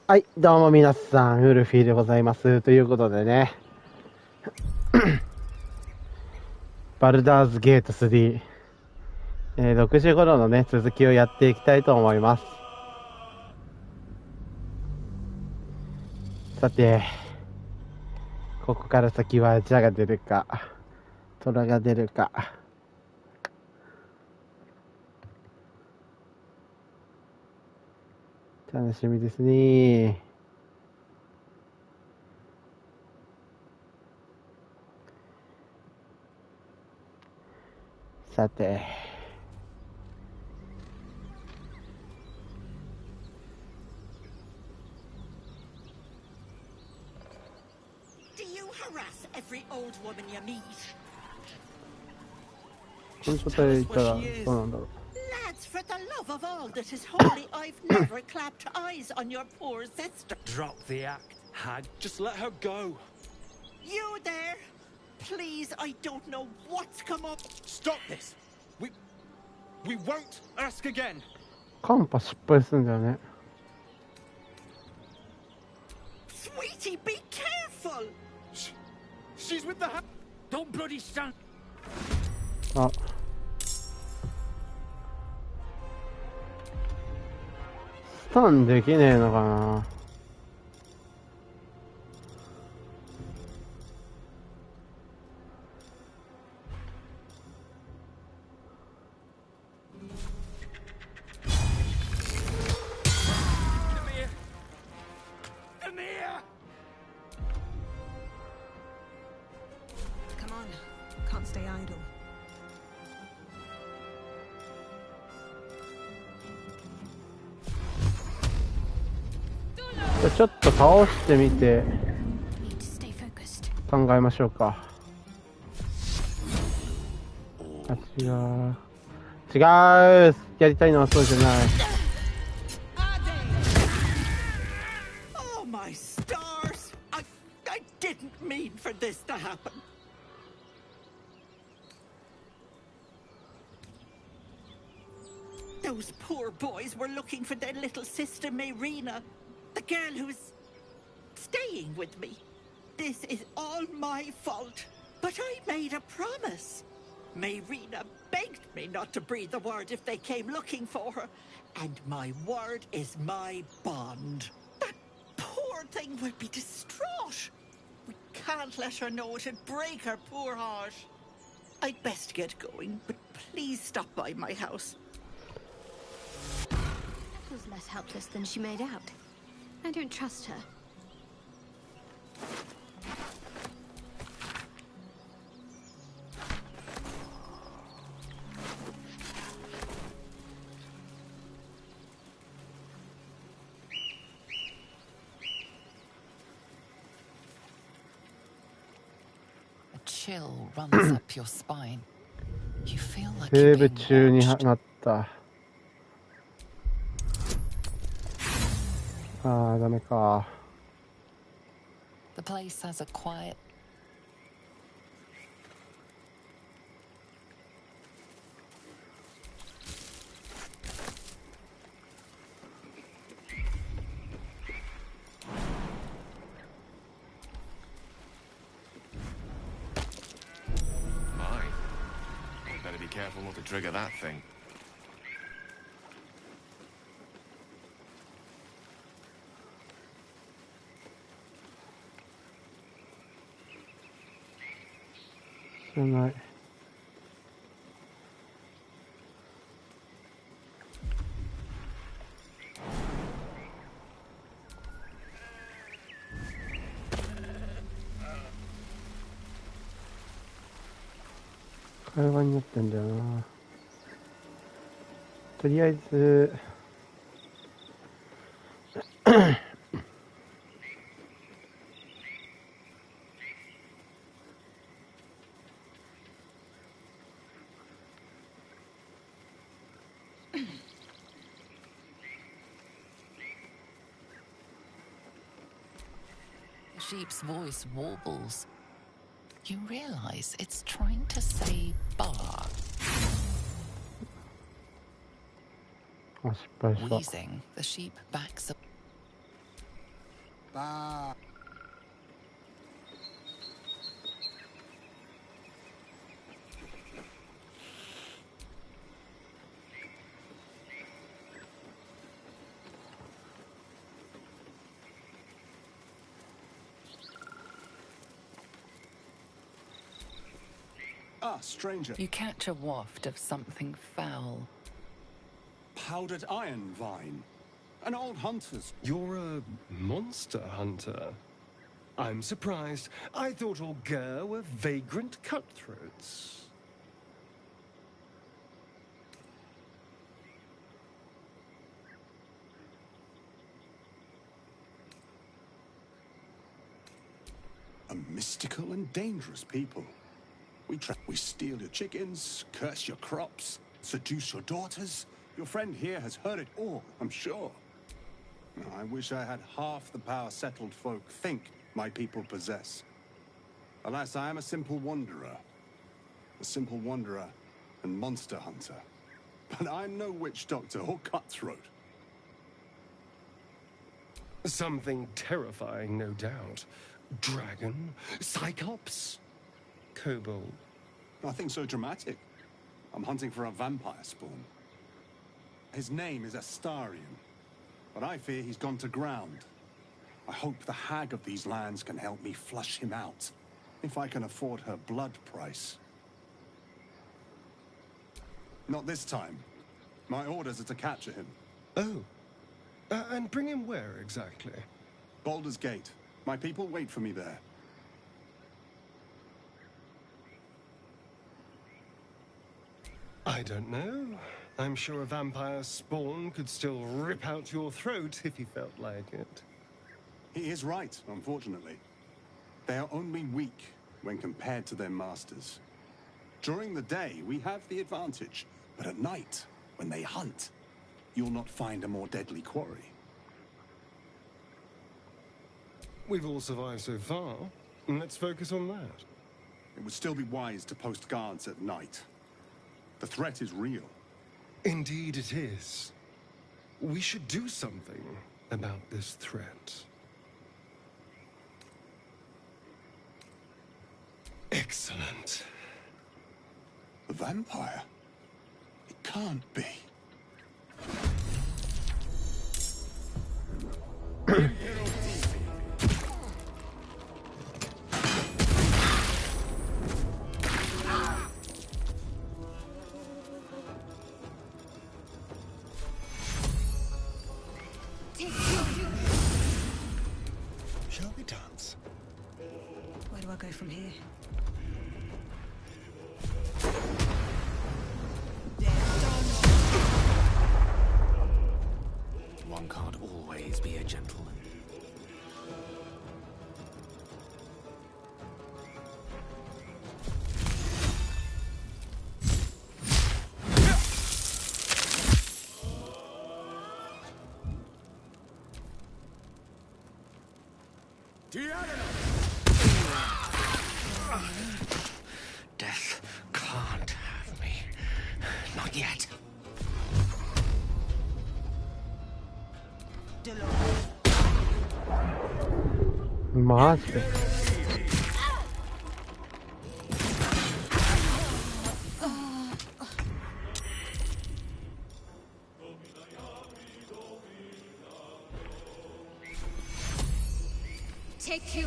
はい、どうも皆さん、ウルフィーでございます。ということでね、バルダーズゲート3、6時頃のね、続きをやっていきたいと思います。さて、ここから先はジャが出るか、トラが出るか。楽しみですね。さて、この状態でいたらどうなんだろう。Lads, for the love of all that is holy, I've never clapped eyes on your poor sister. Drop the act, hag. Just let her go. You there? Please, I don't know what's come up. Stop this. We won't ask again. カンパ失敗するんだよね。Sweetie, be careful! She's with the hag. Don't bloody stand. あ、スタンできねえのかな。Come on, can't stay idle. ちょっと倒してみて考えましょうか。あ、違う。違う。やりたいのはそうじゃない。Oh, my stars! I didn't mean for this to happen. Those poor boys were looking for their little sister, Mayrina. The girl who is staying with me. This is all my fault. But I made a promise. Mayrina begged me not to breathe a word if they came looking for her. And my word is my bond. That poor thing will be distraught. We can't let her know. It'd break her poor heart. I'd best get going, but please stop by my house. Was less helpless than she made out. I don't trust her. A chill runs up your spine. You feel like セー you're ブ being 中に watched. なった。ああ、ダメか。The place has a quiet. My. Better be careful not to trigger that thing. 知らない。会話になってんだよな。とりあえずThe sheep's voice warbles. You realize it's trying to say bar. あ、失敗した。 Wheezing, the sheep backs up. Bah. Ah, stranger. You catch a waft of something foul. Powdered iron vine. An old hunter's. You're a monster hunter. I'm surprised. I thought all Ger were vagrant cutthroats. A mystical and dangerous people. We steal your chickens, curse your crops, seduce your daughters. Your friend here has heard it all, I'm sure. I wish I had half the power settled folk think my people possess. Alas, I am a simple wanderer. A simple wanderer and monster hunter. But I'm no witch doctor or cutthroat. Something terrifying, no doubt. Dragon? Cyclops? Kobold? Nothing so dramatic. I'm hunting for a vampire spawn. His name is Astarion, but I fear he's gone to ground. I hope the hag of these lands can help me flush him out, if I can afford her blood price. Not this time. My orders are to capture him. Oh. And bring him where, exactly? Baldur's Gate. My people wait for me there. I don't know. I'm sure a vampire spawn could still rip out your throat if he felt like it. He is right, unfortunately. They are only weak when compared to their masters. During the day, we have the advantage, but at night, when they hunt, you'll not find a more deadly quarry. We've all survived so far. Let's focus on that. It would still be wise to post guards at night. The threat is real. Indeed it is. We should do something about this threat. Excellent. The vampire? It can't be. Shall we dance? Where do I go from here? One can't always be a gentleman. Death can't have me. Not yet.マジで。Take you.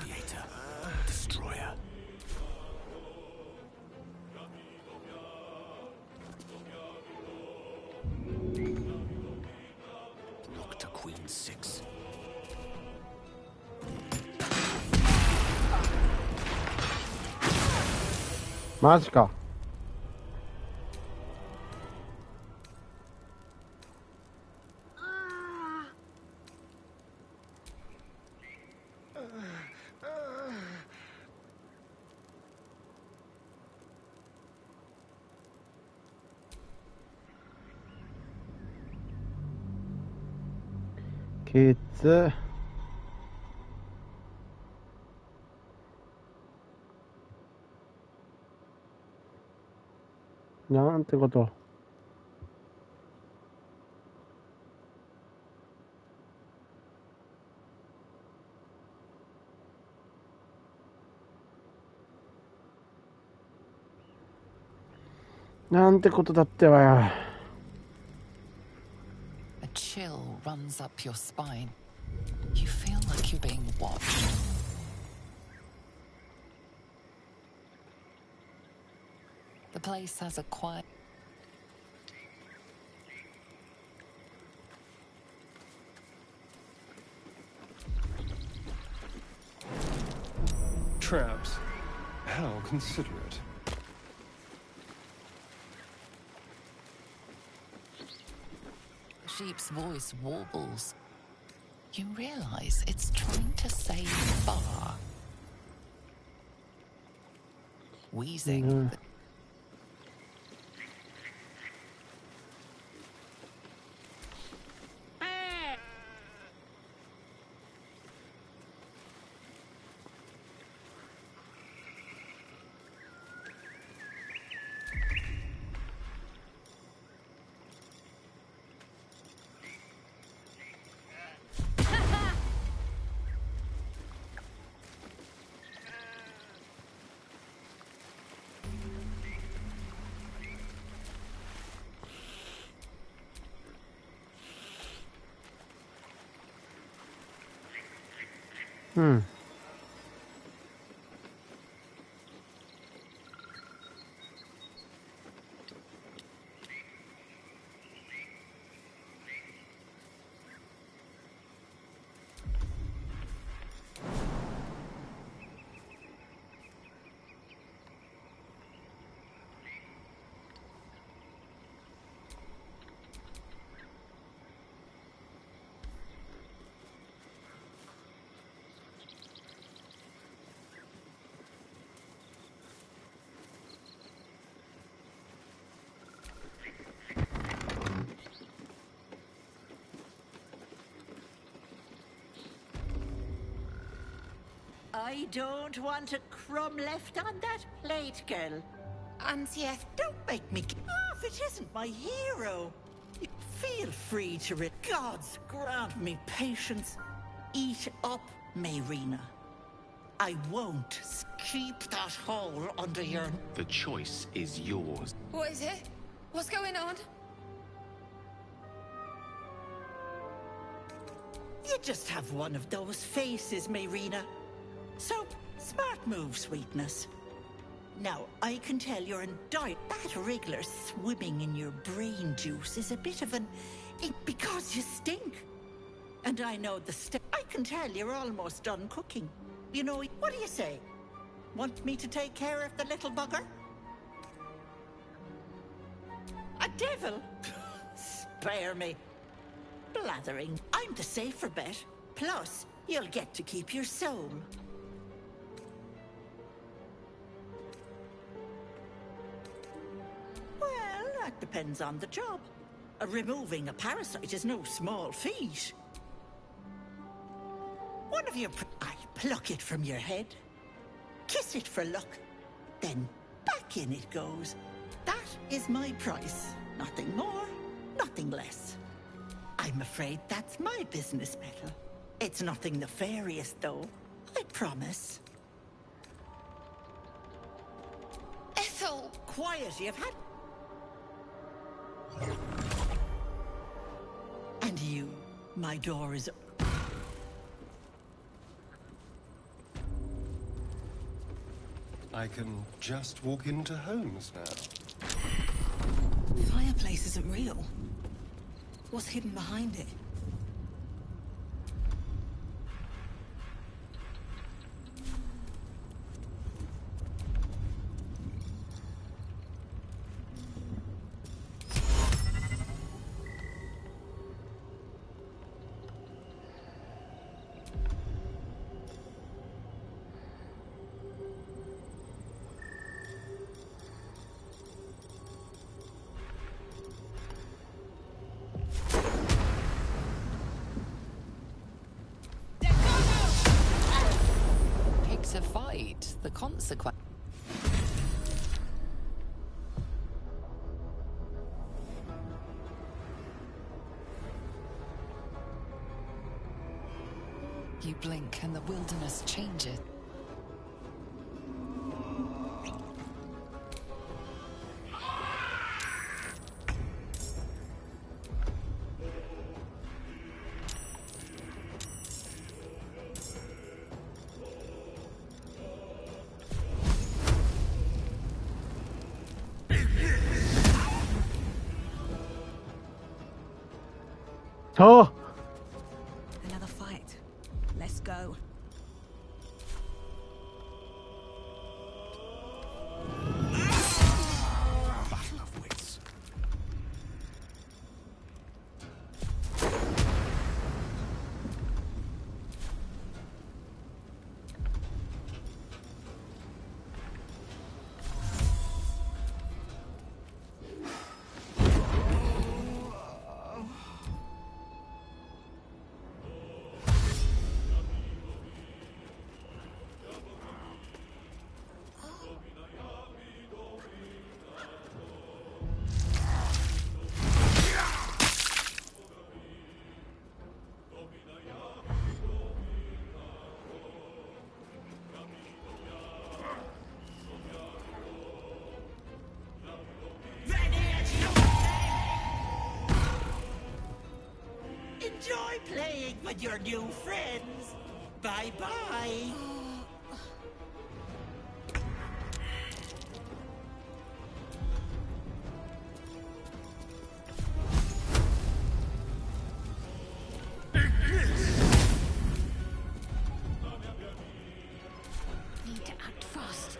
Creator, destroyer. Look to Queen 6.マジか。きつ。なんてこと。なんてことだってわよ。A chill runs up your spine. You feel like you're being watched. The place has a quiet... Traps. How considerate. The sheep's voice warbles. You realize it's trying to say bar. Wheezing. Hmm. I don't want a crumb left on that plate, girl. Auntie, Don't make me get off. It isn't my hero. Feel free to Gods grant me patience. Eat up, Mayrina. I won't keep that hole under your... The choice is yours. what is it? What's going on? You just have one of those faces, Mayrina. So, smart move, sweetness. Now, I can tell you're in diet. That wriggler swimming in your brain juice is a bit of an... because you stink. And I know I can tell you're almost done cooking. You know, what do you say? Want me to take care of the little bugger? A devil? Spare me. Blathering. I'm the safer bet. Plus, you'll get to keep your soul. Well, that depends on the job. Removing a parasite is no small feat. One of your... I pluck it from your head, kiss it for luck, then back in it goes. That is my price. Nothing more, nothing less. I'm afraid that's my business metal. It's nothing nefarious, though. I promise. Ethel! Quiet, you've had... And you, my door is... I can just walk into homes now. Fireplace isn't real. What's hidden behind it? To fight the consequence. You blink and the wilderness changes. Oh! Another fight. Let's go. Battle of wits. Enjoy playing with your new friends. Bye-bye. Need to act fast.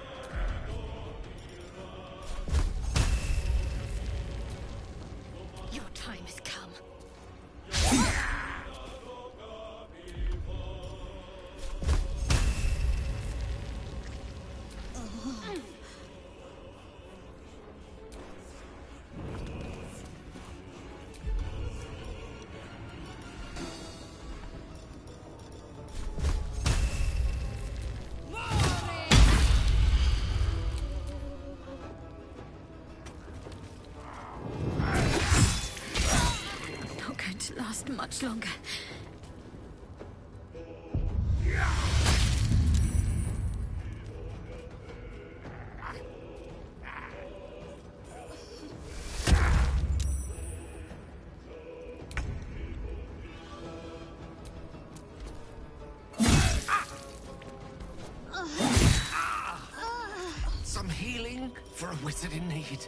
Your time has come. Not going to last much longer. Some healing for a wizard in need.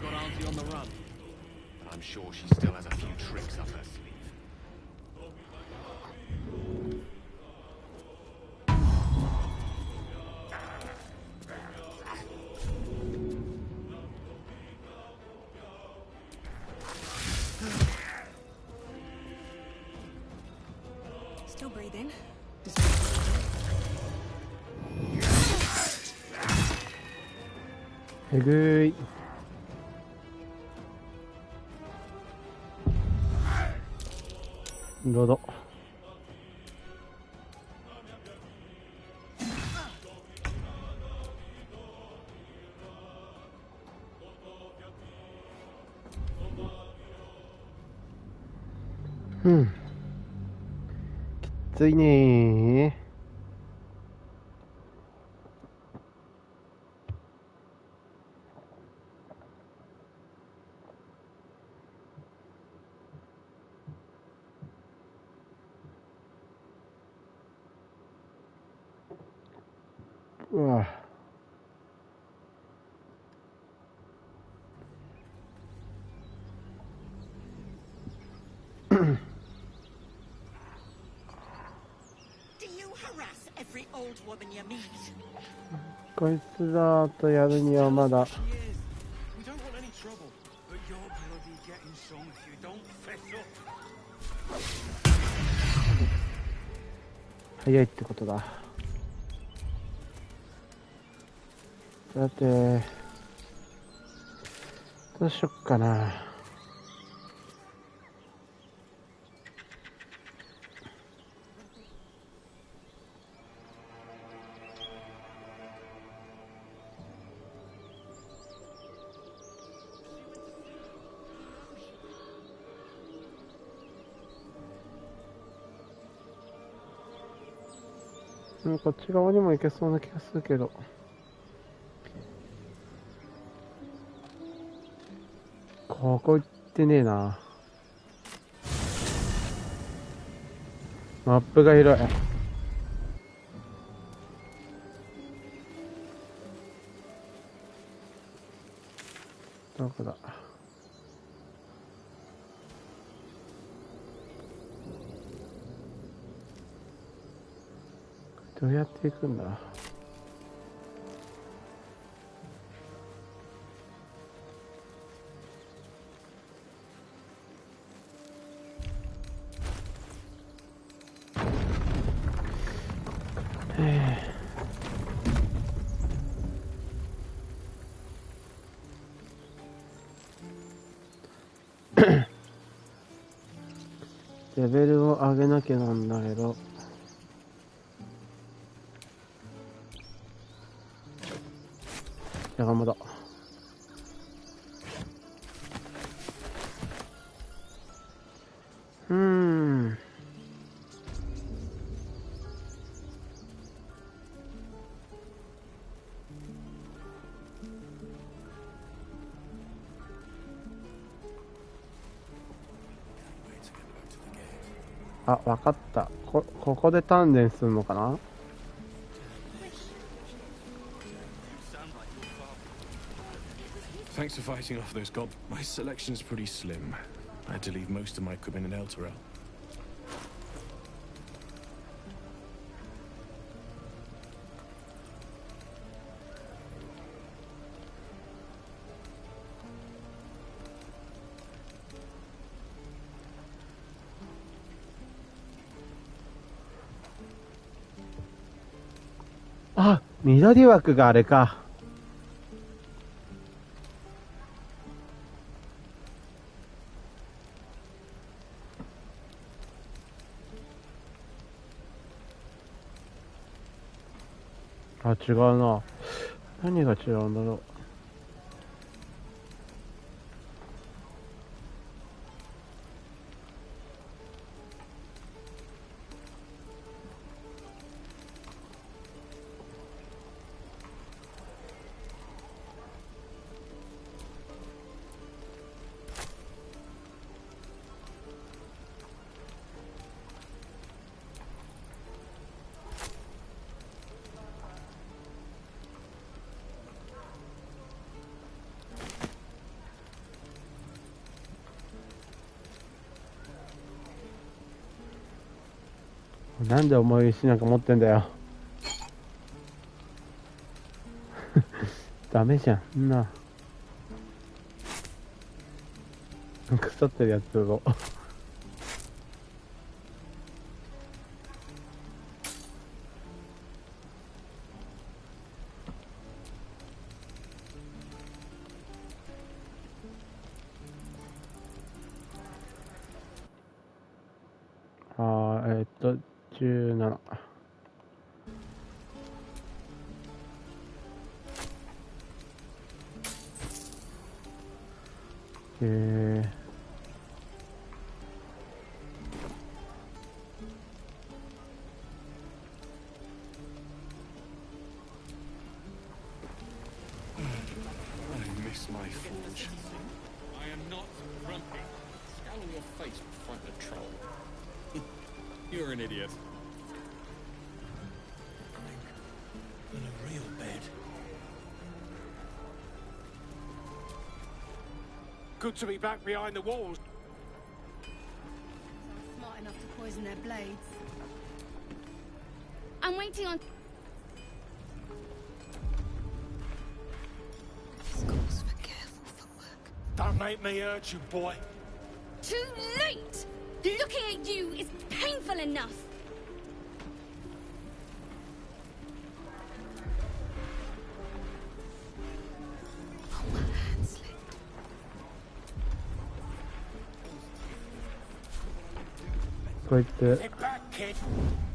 Got Auntie on the run. But I'm sure she still has a few tricks up her sleeve. Still breathing.えぐい。どうぞ。うん。きついねー。うわ。Do you harass every old woman you meet? こいつらとやるにはまだ We don't want any trouble, but you're bloody getting some if you don't fess up. 早いってことだ。さて、どうしよっかな。こっち側にも行けそうな気がするけど。ここ行ってねえな。マップが広い。どこだ。どうやって行くんだ。レベルを上げなきゃなんだけど。じゃがまだ。あ、わかった。ここで鍛錬するのかな。Thanks for fighting off those gob. My selection's pretty slim. I had to leave most of my equipment in Elturel. Ah, あ、緑枠があれか。あ、違うな。何が違うんだろう。なんで重い石なんか持ってんだよ。ダメじゃん。な。腐ってるやつを。17。I miss my forge. I am not grumpy. Scowl on your face will fight the troll. You're an idiot. In a real bed. Good to be back behind the walls. Smart enough to poison their blades. I'm waiting on. Schools for careful footwork. Don't make me hurt you, boy. Too late! Looking at you is painful enough. Oh, my hand slipped. Get back, kid.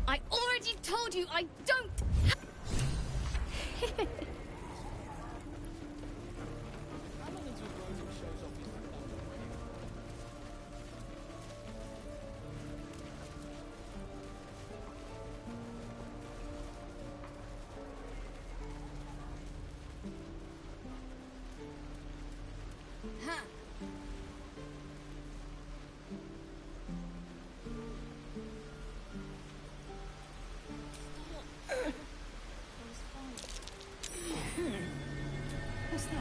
I already told you I don't. course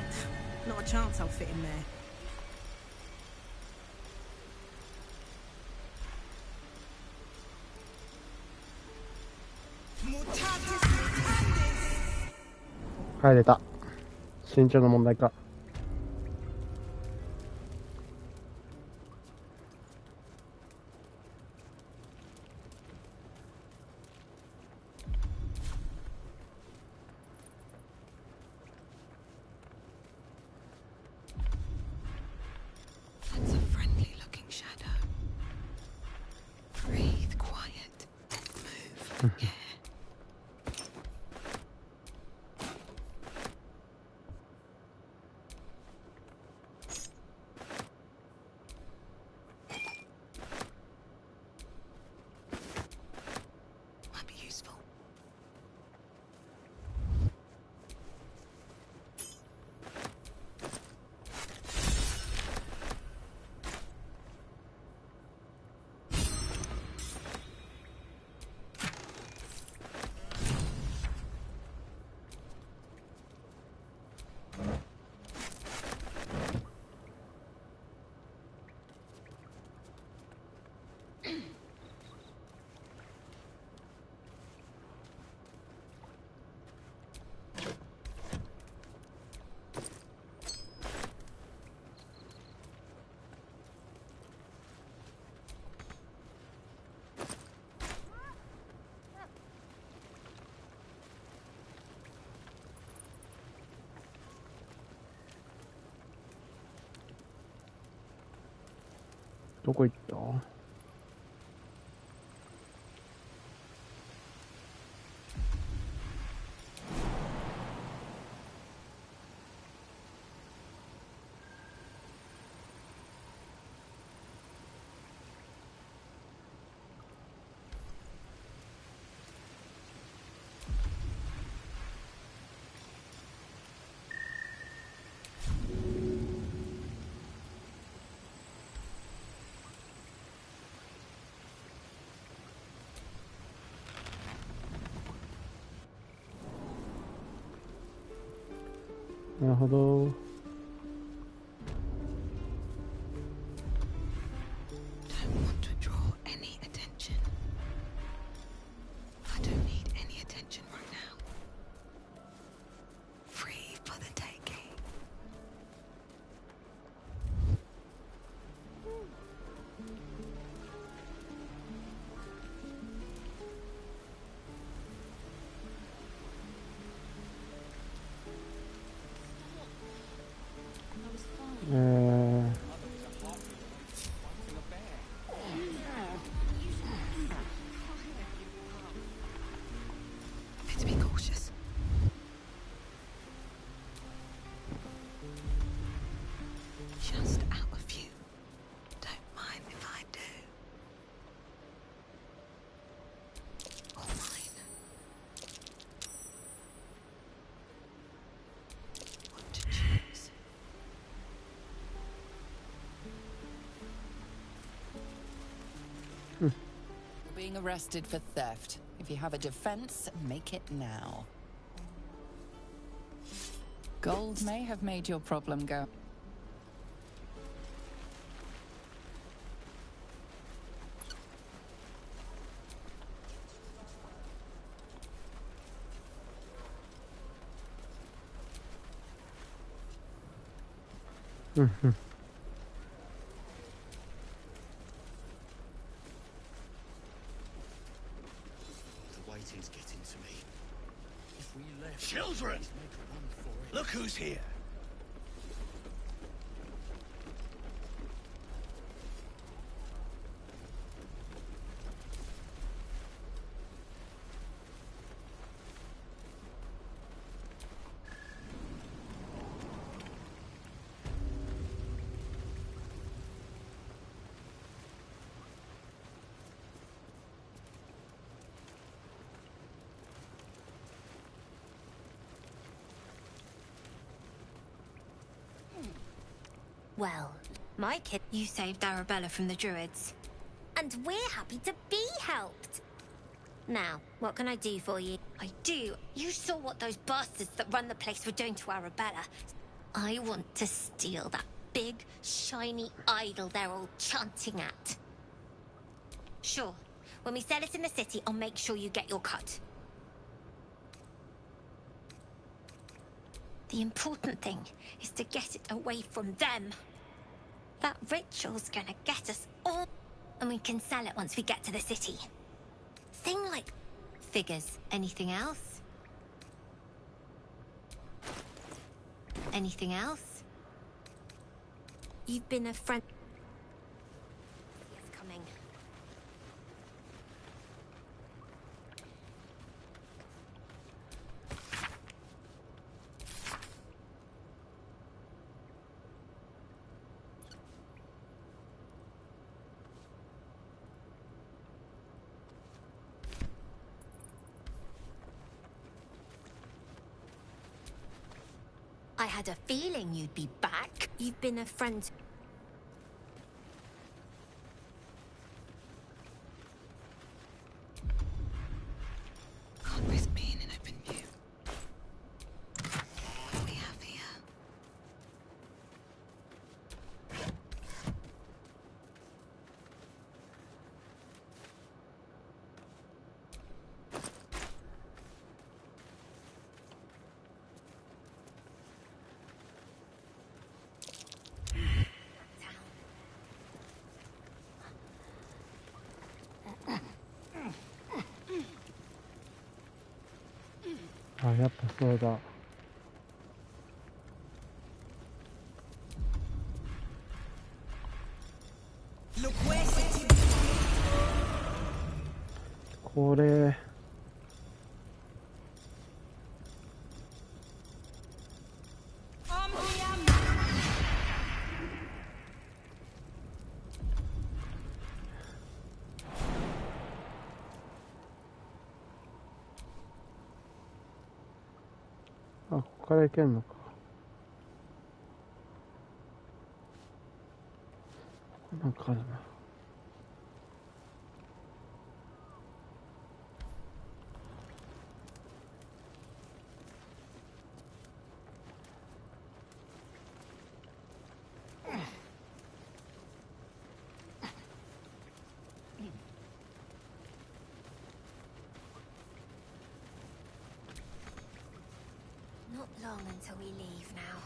not. Not a chance I'll fit in there. Mutatis mutandis! 入れた。身長の問題か。That's a friendly looking shadow. Breathe quiet. Move. Yeah. Might be useful.どこ行った？なるほど。Don't want to draw any attention. I don't need any attention right now. Free for the taking. Better be cautious. Just out of view. Don't mind if I do. All mine. What to choose? Being arrested for theft. If you have a defense, make it now. Gold may have made your problem go. The waiting's getting to me. If we left... Children! Look who's here! Well, my kid, you saved Arabella from the Druids. And we're happy to be helped. Now, what can I do for you? I do. You saw what those bastards that run the place were doing to Arabella. I want to steal that big, shiny idol they're all chanting at. Sure, when we sell it in the city, I'll make sure you get your cut. The important thing is to get it away from them. That ritual's gonna get us all, and we can sell it once we get to the city. Thing like figures. Anything else? Anything else? You've been a friend. It's coming. I had a feeling you'd be back. You've been a friend. Can't risk being in open view. What do we have here?あ、やっぱそうだ。これあ、ここから行けんのか。なんかあるな。Not long until we leave now.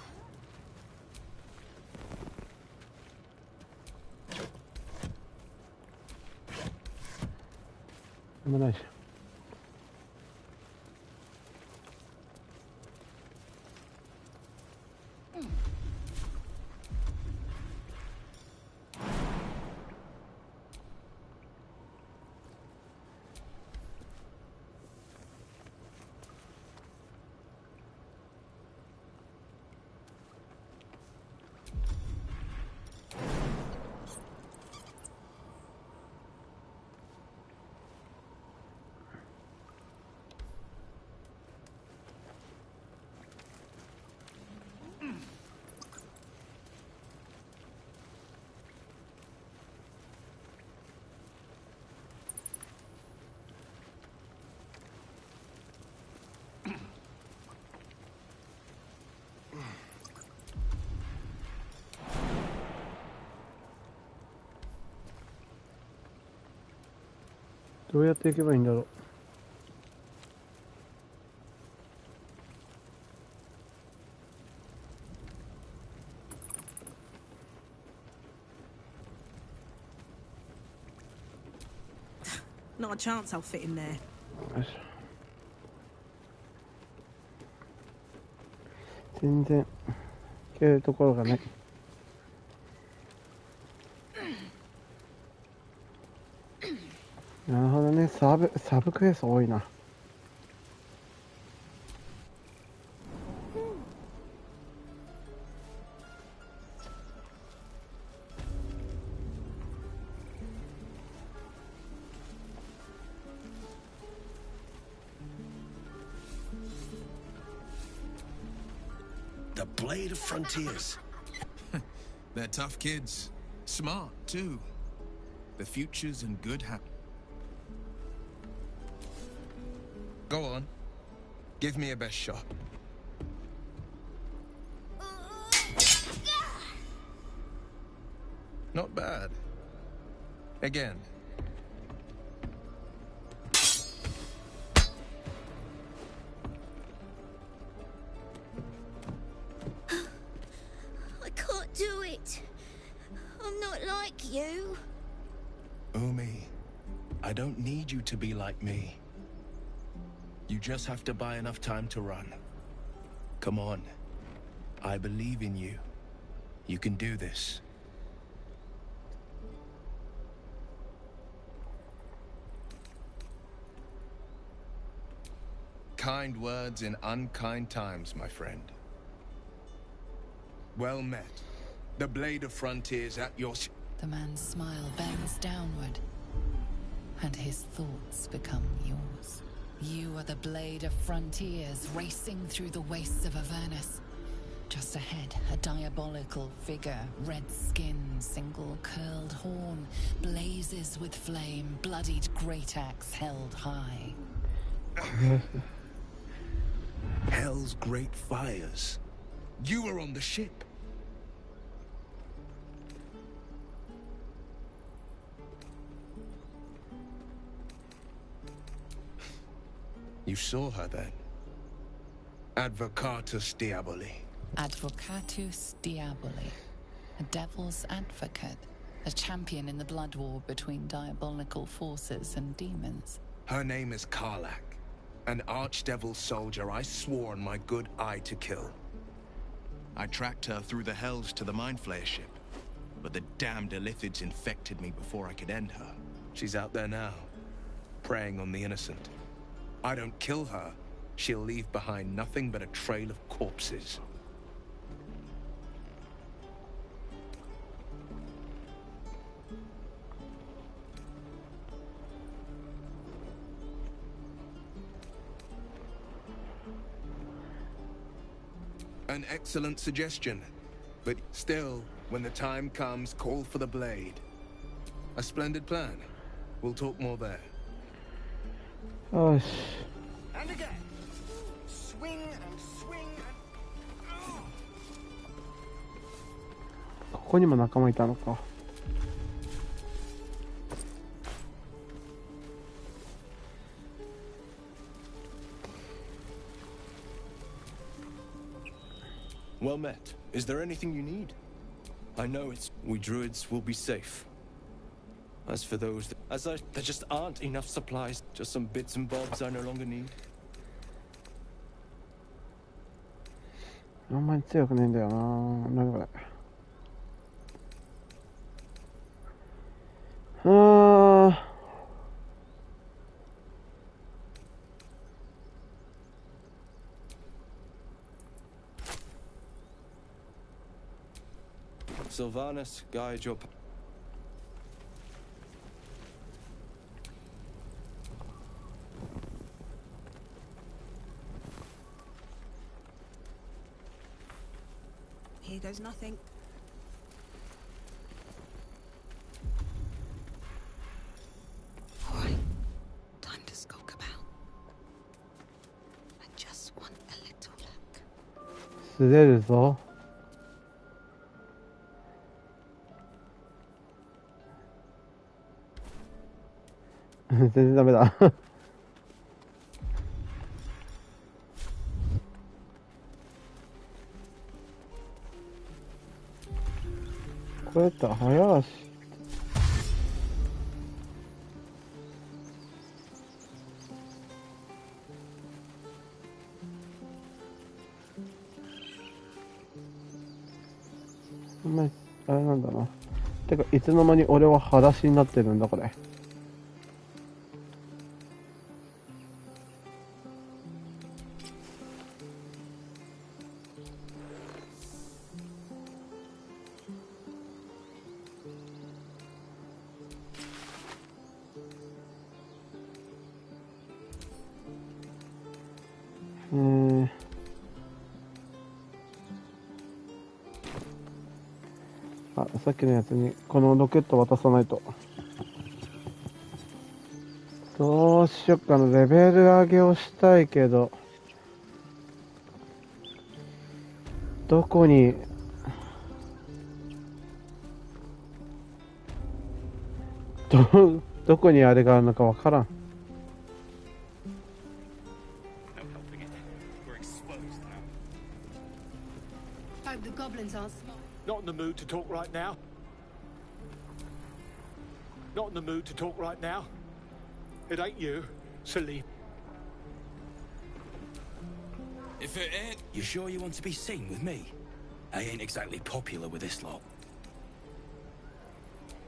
Não é.どうやって行けばいいんだろう。Not a chance I'll fit in there. よし。全然行けるところがない。なるほどね、サブクエスト多いな。The Blade of Frontiers. They're tough kids. Smart, too. The future's in good hands. Go on. Give me a best shot. Not bad. Again. I can't do it. I'm not like you. Umi, I don't need you to be like me. You just have to buy enough time to run. Come on. I believe in you. You can do this. Kind words in unkind times, my friend. Well met. The blade of frontiers at your... The man's smile bends downward, and his thoughts become yours. You are the blade of frontiers racing through the wastes of Avernus. Just ahead, a diabolical figure, red skin, single curled horn, blazes with flame, bloodied great axe held high. Hell's great fires. You were on the ship. You saw her then. Advocatus Diaboli. Advocatus Diaboli. A devil's advocate. A champion in the blood war between diabolical forces and demons. Her name is Karlak. An archdevil soldier I swore on my good eye to kill. I tracked her through the hells to the Mind Flayer ship, but the damned Illithids infected me before I could end her. She's out there now, preying on the innocent. I don't kill her, she'll leave behind nothing but a trail of corpses. An excellent suggestion, but still, when the time comes, call for the blade. A splendid plan. We'll talk more there.よし。 And again. Swing and swing and... ここにも仲間いたのか。Well met. Is there anything you need? I know we druids will be safe. As for those there just aren't enough supplies. Just some bits and bobs I no longer need. あんまり強くねえんだよな。何これ。Sylvanus, guide your... Here goes nothing. Alright, time to skulk about. I just want a little look. 素手るぞ。全然ダメだ。これやったら早足。お前あれなんだな。てかいつの間に俺は裸足になってるんだこれ。あ、さっきのやつにこのロケット渡さないと。どうしよっかな。レベル上げをしたいけど、どこにどこにあれがあるのかわからん。Hope the goblins aren't smart. Not in the mood to talk right now. Not in the mood to talk right now. It ain't you, silly. If it ain't... You sure you want to be seen with me? I ain't exactly popular with this lot.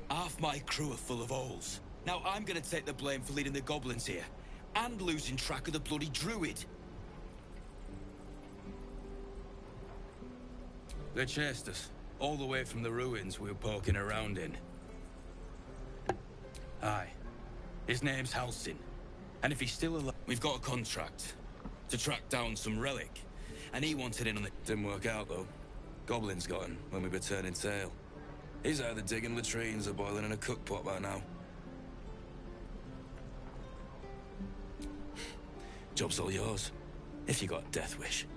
Half my crew are full of holes. Now I'm gonna take the blame for leading the goblins here. And losing track of the bloody druid. They chased us, all the way from the ruins we were poking around in. Aye. His name's Halsin. And if he's still alive... We've got a contract to track down some relic. And he wanted in on it. Didn't work out, though. Goblins got him when we were turning tail. He's either digging latrines or boiling in a cookpot by now. Job's all yours. If you got a death wish.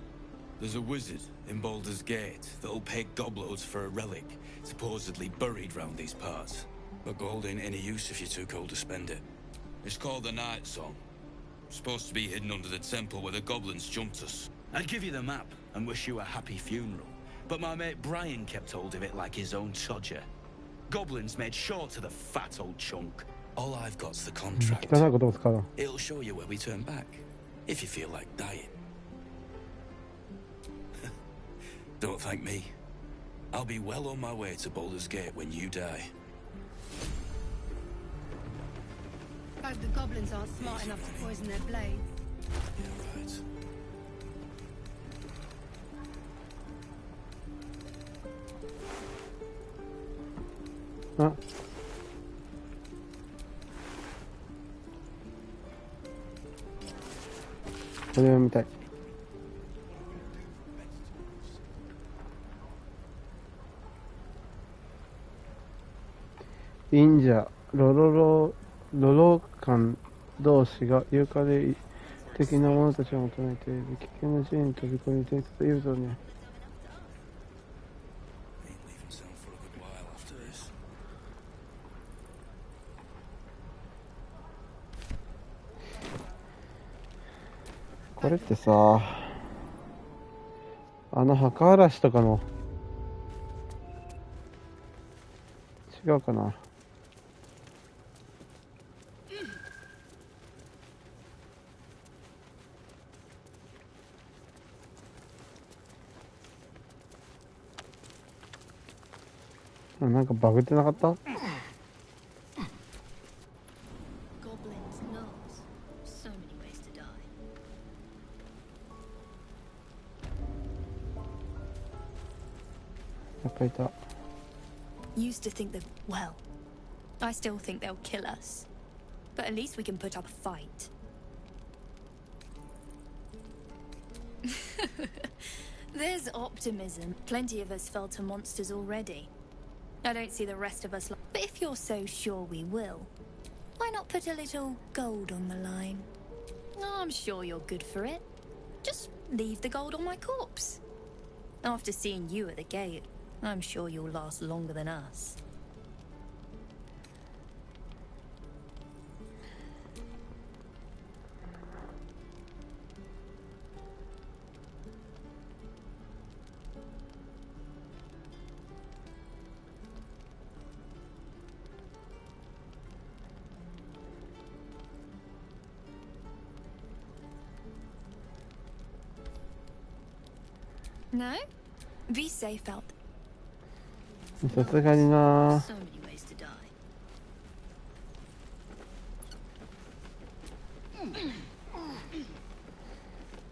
There's a wizard in Baldur's Gate that'll pay gobloads for a relic, supposedly buried round these parts. But gold ain't any use if you're too cold to spend it. It's called the Night Song. Supposed to be hidden under the temple where the goblins jumped us. I'd give you the map and wish you a happy funeral. But my mate Brian kept hold of it like his own todger. Goblins made sure to the fat old chunk. All I've got's the contract. It'll show you where we turn back, if you feel like dying. Don't thank me. I'll be well on my way to Baldur's Gate when you die. Hope the goblins aren't smart enough to poison their blades. Yeah, right.あ、これを見たい。忍者ロロ官同士がユーカリ的な者たちを求めている危険な地に飛び込みていくというぞね。これってさ、あの墓荒らしとかの違うかな。なんかバグってなかった？ Goblins' nose. So many ways to die. やっぱいた。 Used to think that, well, I still think they'll kill us. But at least we can put up a fight. There's optimism. Plenty of us fell to monsters already. I don't see the rest of us but if you're so sure we will, why not put a little gold on the line? I'm sure you're good for it. Just leave the gold on my corpse. After seeing you at the gate, I'm sure you'll last longer than us. No? Be safe out. さすがにな。 So many ways to die.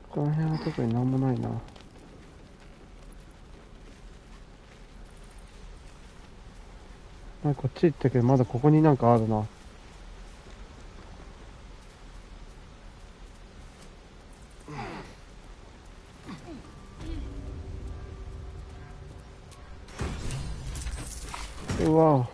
この辺は特になんもないな。こっち行ったけどまだここになんかあるな。うわ。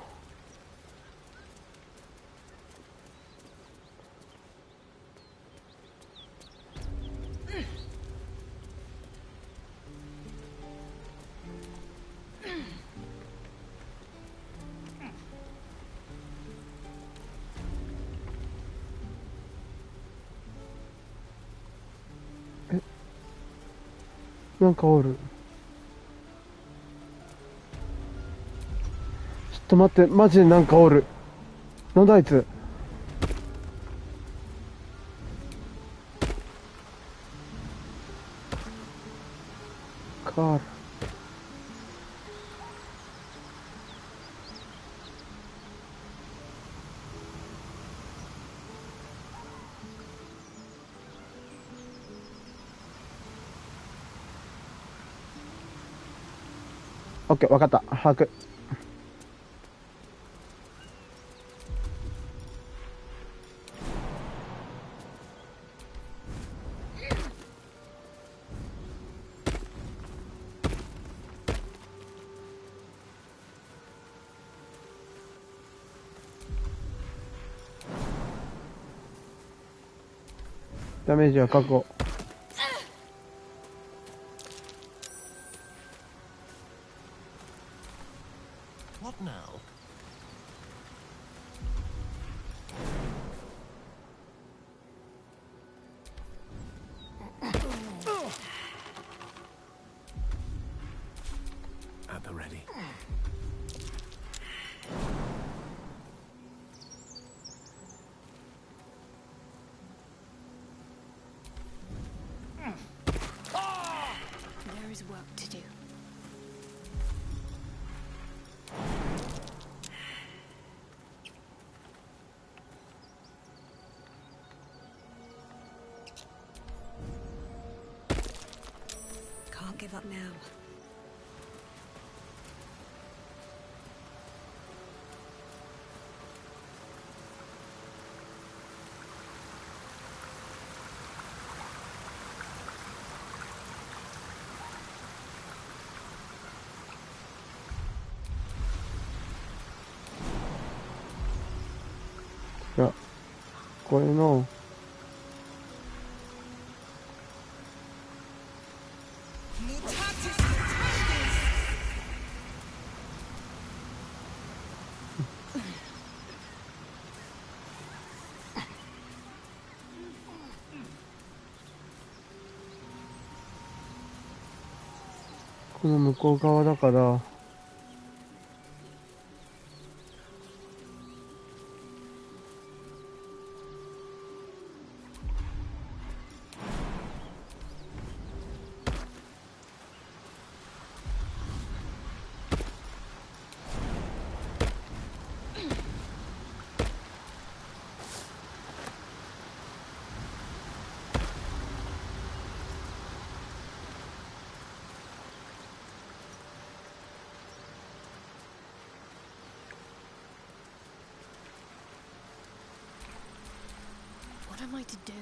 なんかおる。ちょっと待って、マジでなんかおる。なんだあいつ。カール。オッケー、わかった。把握。ダメージは確保。What now? At the ready. There is work to do. Can't give up now.いや、これの、この向こう側だから、What am I to do?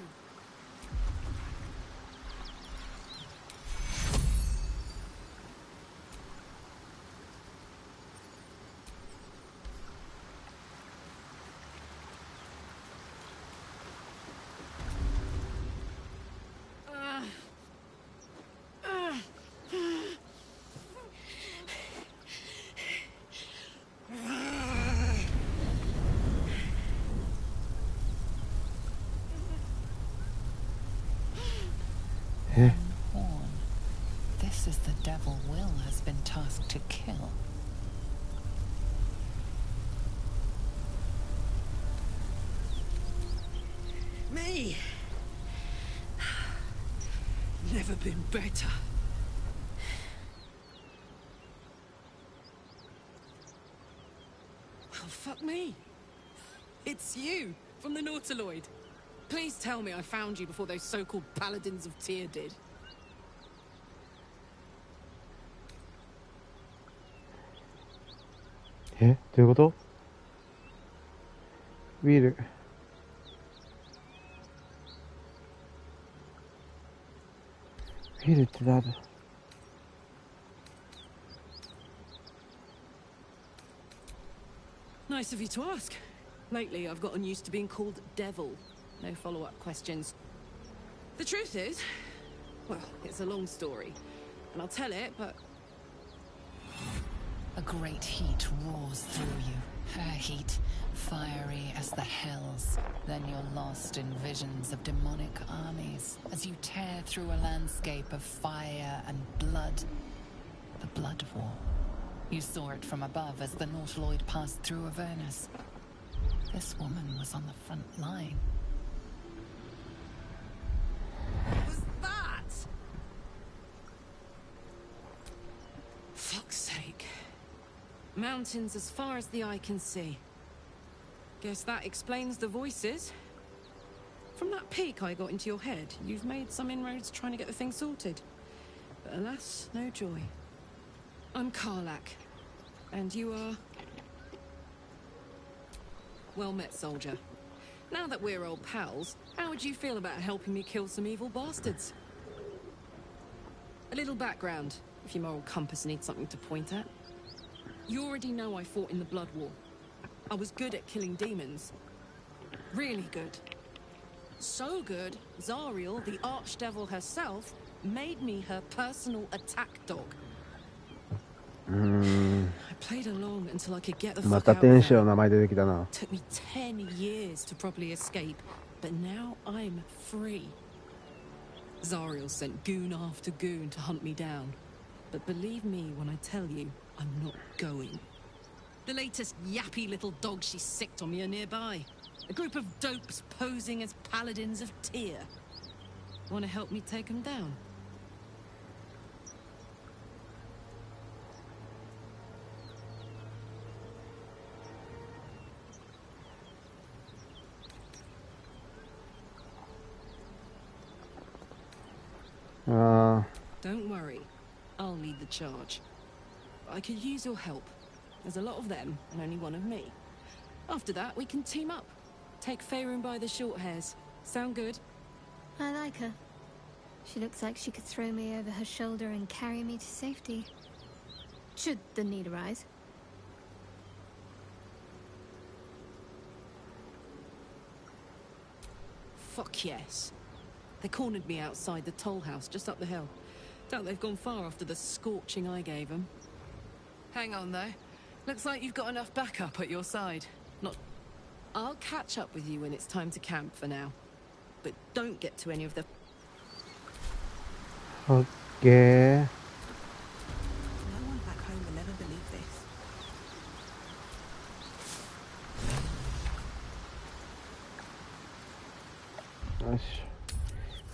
Horn. This is the devil Will has been tasked to kill. Me? Never been better. Oh, fuck me. It's you, from the Nautiloid. Please tell me I found you before those so-called paladins of Tyr did. どういうこと？ウィル。ウィルって誰だ？ Nice of you to ask. Lately, I've gotten used to being called Devil. No follow-up questions. The truth is, well, it's a long story. And I'll tell it, but... A great heat roars through you. Her heat, fiery as the hells. Then you're lost in visions of demonic armies as you tear through a landscape of fire and blood. The Blood War. You saw it from above as the Nautiloid passed through Avernus. This woman was on the front line. What was that? Fuck's sake. Mountains as far as the eye can see. Guess that explains the voices. From that peek I got into your head, you've made some inroads trying to get the thing sorted. But alas, no joy. I'm Karlak. And you are... Well met, soldier. Now that we're old pals, how would you feel about helping me kill some evil bastards? A little background, if your moral compass needs something to point at. You already know I fought in the Blood War. I was good at killing demons. Really good. So good, Zariel, the Archdevil herself, made me her personal attack dog. I played along until I could get the ま fuck た out 天 of 使の there. 名前出てきたな。 Took me 10 years to properly escape, but now I'm free. Zariel sent goon after goon to hunt me down. But believe me when I tell you, I'm not going. The latest yappy little dog she sicked on me are nearby. A group of dopes posing as paladins of Tyr. Want to help me take them down? Don't worry. I'll lead the charge. I could use your help. There's a lot of them, and only one of me. After that, we can team up. Take Faerun by the short hairs. Sound good? I like her. She looks like she could throw me over her shoulder and carry me to safety. Should the need arise. Fuck yes. They cornered me outside the toll house just up the hill. Doubt they've gone far after the scorching I gave them. Hang on, though. Looks like you've got enough backup at your side. Not... I'll catch up with you when it's time to camp for now. But don't get to any of the... Okay. No one back home will ever believe this. よし。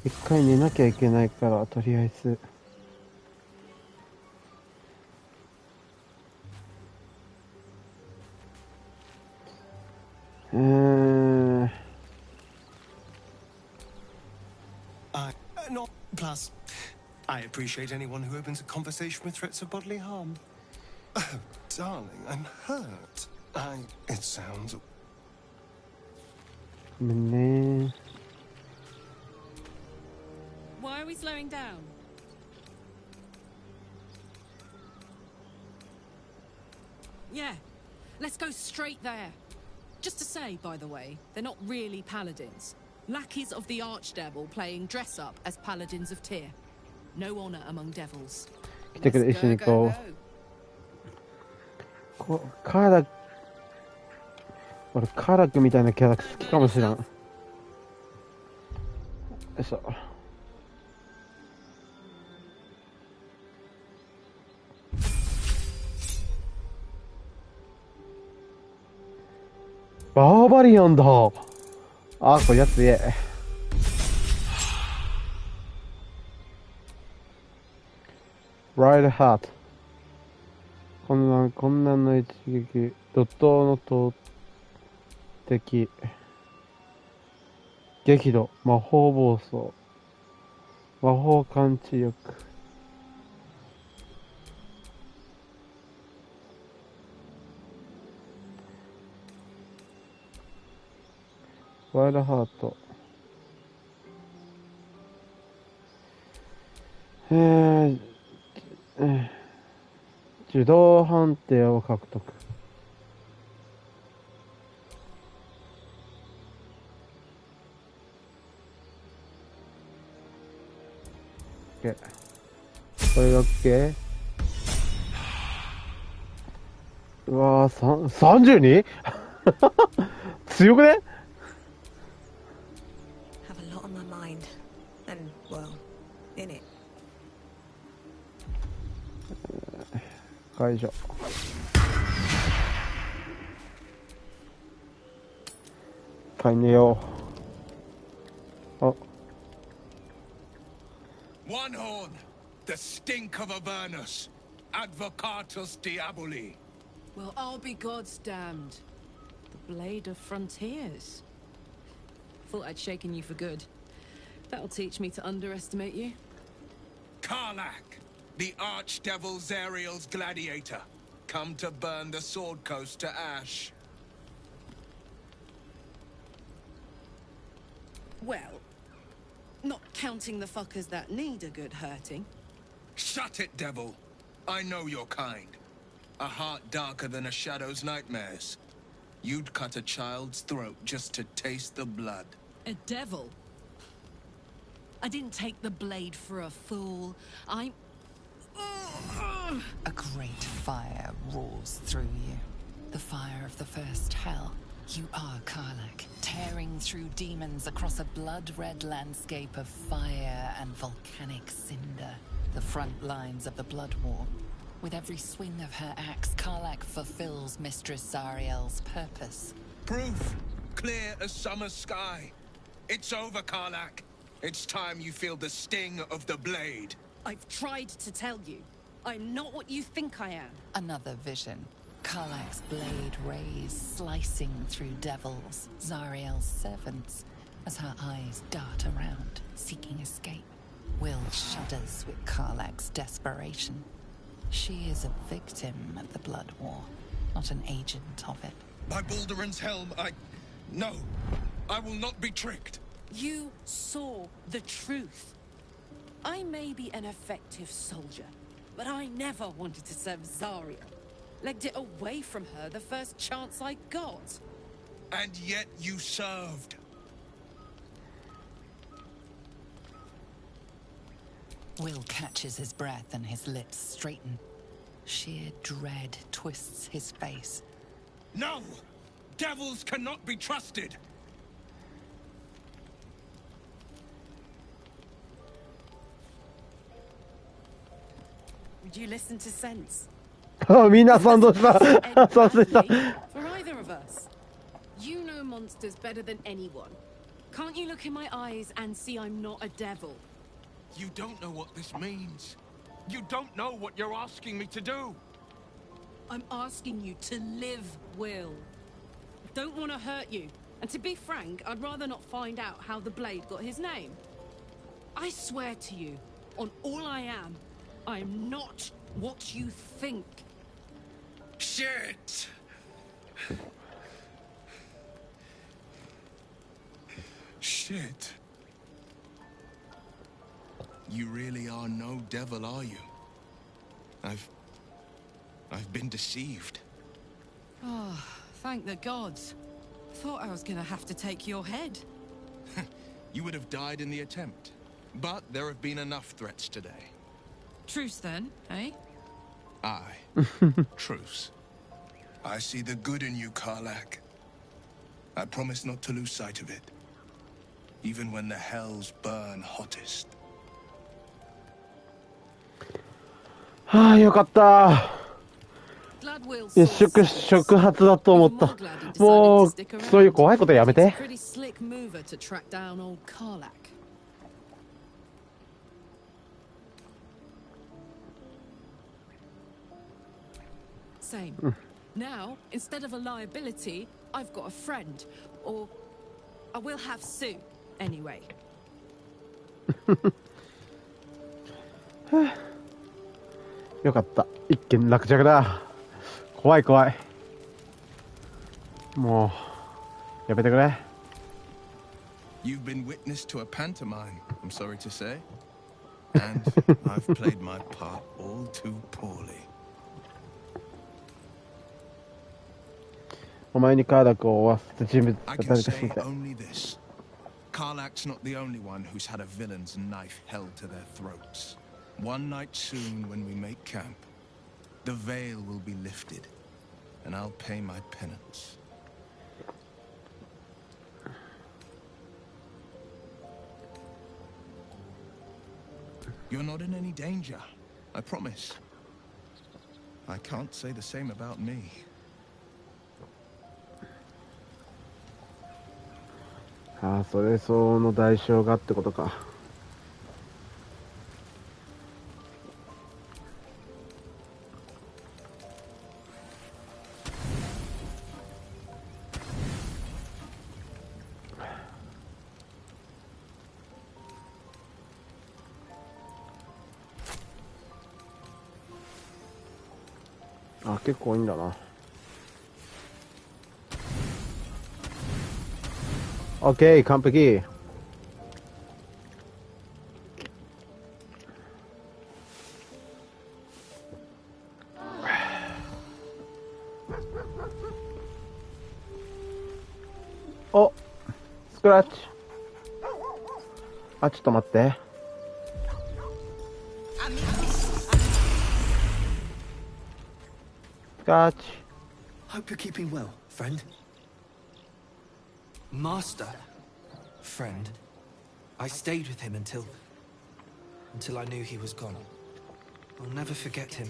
一回寝なきゃいけないから、とりあえず。Not plus. I appreciate anyone who opens a conversation with threats of bodily harm. Oh, darling, I'm hurt. It sounds... ごめんね。 Why are we slowing down? Yeah, let's go straight there. Just to say, by the way, they're not really paladins. Lackeys of the Archdevil playing dress-up as paladins of Tyr. No honor among devils. 来てくれ、一緒に行こう。カーラク、俺カーラクみたいなキャラ好きかもしれん。よいしょ。バーバリアンだ。あー、これやつえ。ライドハート。混乱の一撃。怒涛の投擲。激怒。魔法暴走。魔法感知力。ワイルドハート。受動判定を獲得。OK。これ OK？うわぁ、32? 強くね？ Have a lot on my mind. And, well, in it. 解除。帰んねよう。あ。One horn, the stink of Avernus, advocatus diaboli. Well, I'll be God's damned. The blade of frontiers. Thought I'd shaken you for good. That'll teach me to underestimate you. Karlach, the archdevil Zariel's gladiator, come to burn the Sword Coast to ash. Well, not counting the fuckers that need a good hurting. Shut it, devil. I know your kind. A heart darker than a shadow's nightmares. You'd cut a child's throat just to taste the blood. A devil? I didn't take the blade for a fool. I'm... A great fire roars through you. The fire of the first hell. You are Karlach, tearing through demons across a blood-red landscape of fire and volcanic cinder. The front lines of the Blood War. With every swing of her axe, Karlach fulfills Mistress Zariel's purpose. Proof, clear as summer's sky. It's over, Karlach. It's time you feel the sting of the blade. I've tried to tell you. I'm not what you think I am. Another vision. Karlach's blade rays slicing through devils, Zariel's servants, as her eyes dart around, seeking escape. Will shudders with Karlach's desperation. She is a victim of the Blood War, not an agent of it. By Balduran's helm, No, I will not be tricked. You saw the truth. I may be an effective soldier, but I never wanted to serve Zariel. Legged it away from her the first chance I got. And yet you served. Will catches his breath and his lips straighten. Sheer dread twists his face. No! Devils cannot be trusted! Would you listen to sense? みんな賛同した。賛成した。 For either of us. You know monsters better than anyone. Can't you look in my eyes and see I'm not a devil? You don't know what this means. You don't know what you're asking me to do. I'm asking you to live, Will. I don't want to hurt you. And to be frank, I'd rather not find out how the blade got his name. I swear to you, on all I am not what you think. Shit! Shit. You really are no devil, are you? I've been deceived. Oh, thank the gods. Thought I was gonna have to take your head. You would have died in the attempt. But there have been enough threats today. Truce then, eh? Aye. Truce. I see the good in you, Karlach. I promise not to lose sight of it. Even when the hells burn hottest. はあ、よかった。一触触発だと思った。もう、そういう怖いことやめて。Same. Now, instead of a liability, I've got a friend. Or I will have Sue, anyway. よかった。一件落着だ。怖い怖い。もう、やめてくれ。You've been witness to a pantomime, I'm sorry to say. And I've played my part all too poorly. お前にカーラクを追わせた人物が I 誰 can か知 say りたい。 only this. Karlach's not the only one who's had a villain's knife held to their throats. One night soon when we make camp, the veil will be lifted. and I'll pay my penance. You're not in any danger, I promise. I can't say the same about me. ああ、それ相応の代償がってことか。あ、結構いいんだな。オッケー、完璧。お、スクラッチ。あ、ちょっと待って。スクラッチ。 Hope you're keeping well, friend. Master? Friend. I stayed with him until I knew he was gone. I'll never forget him.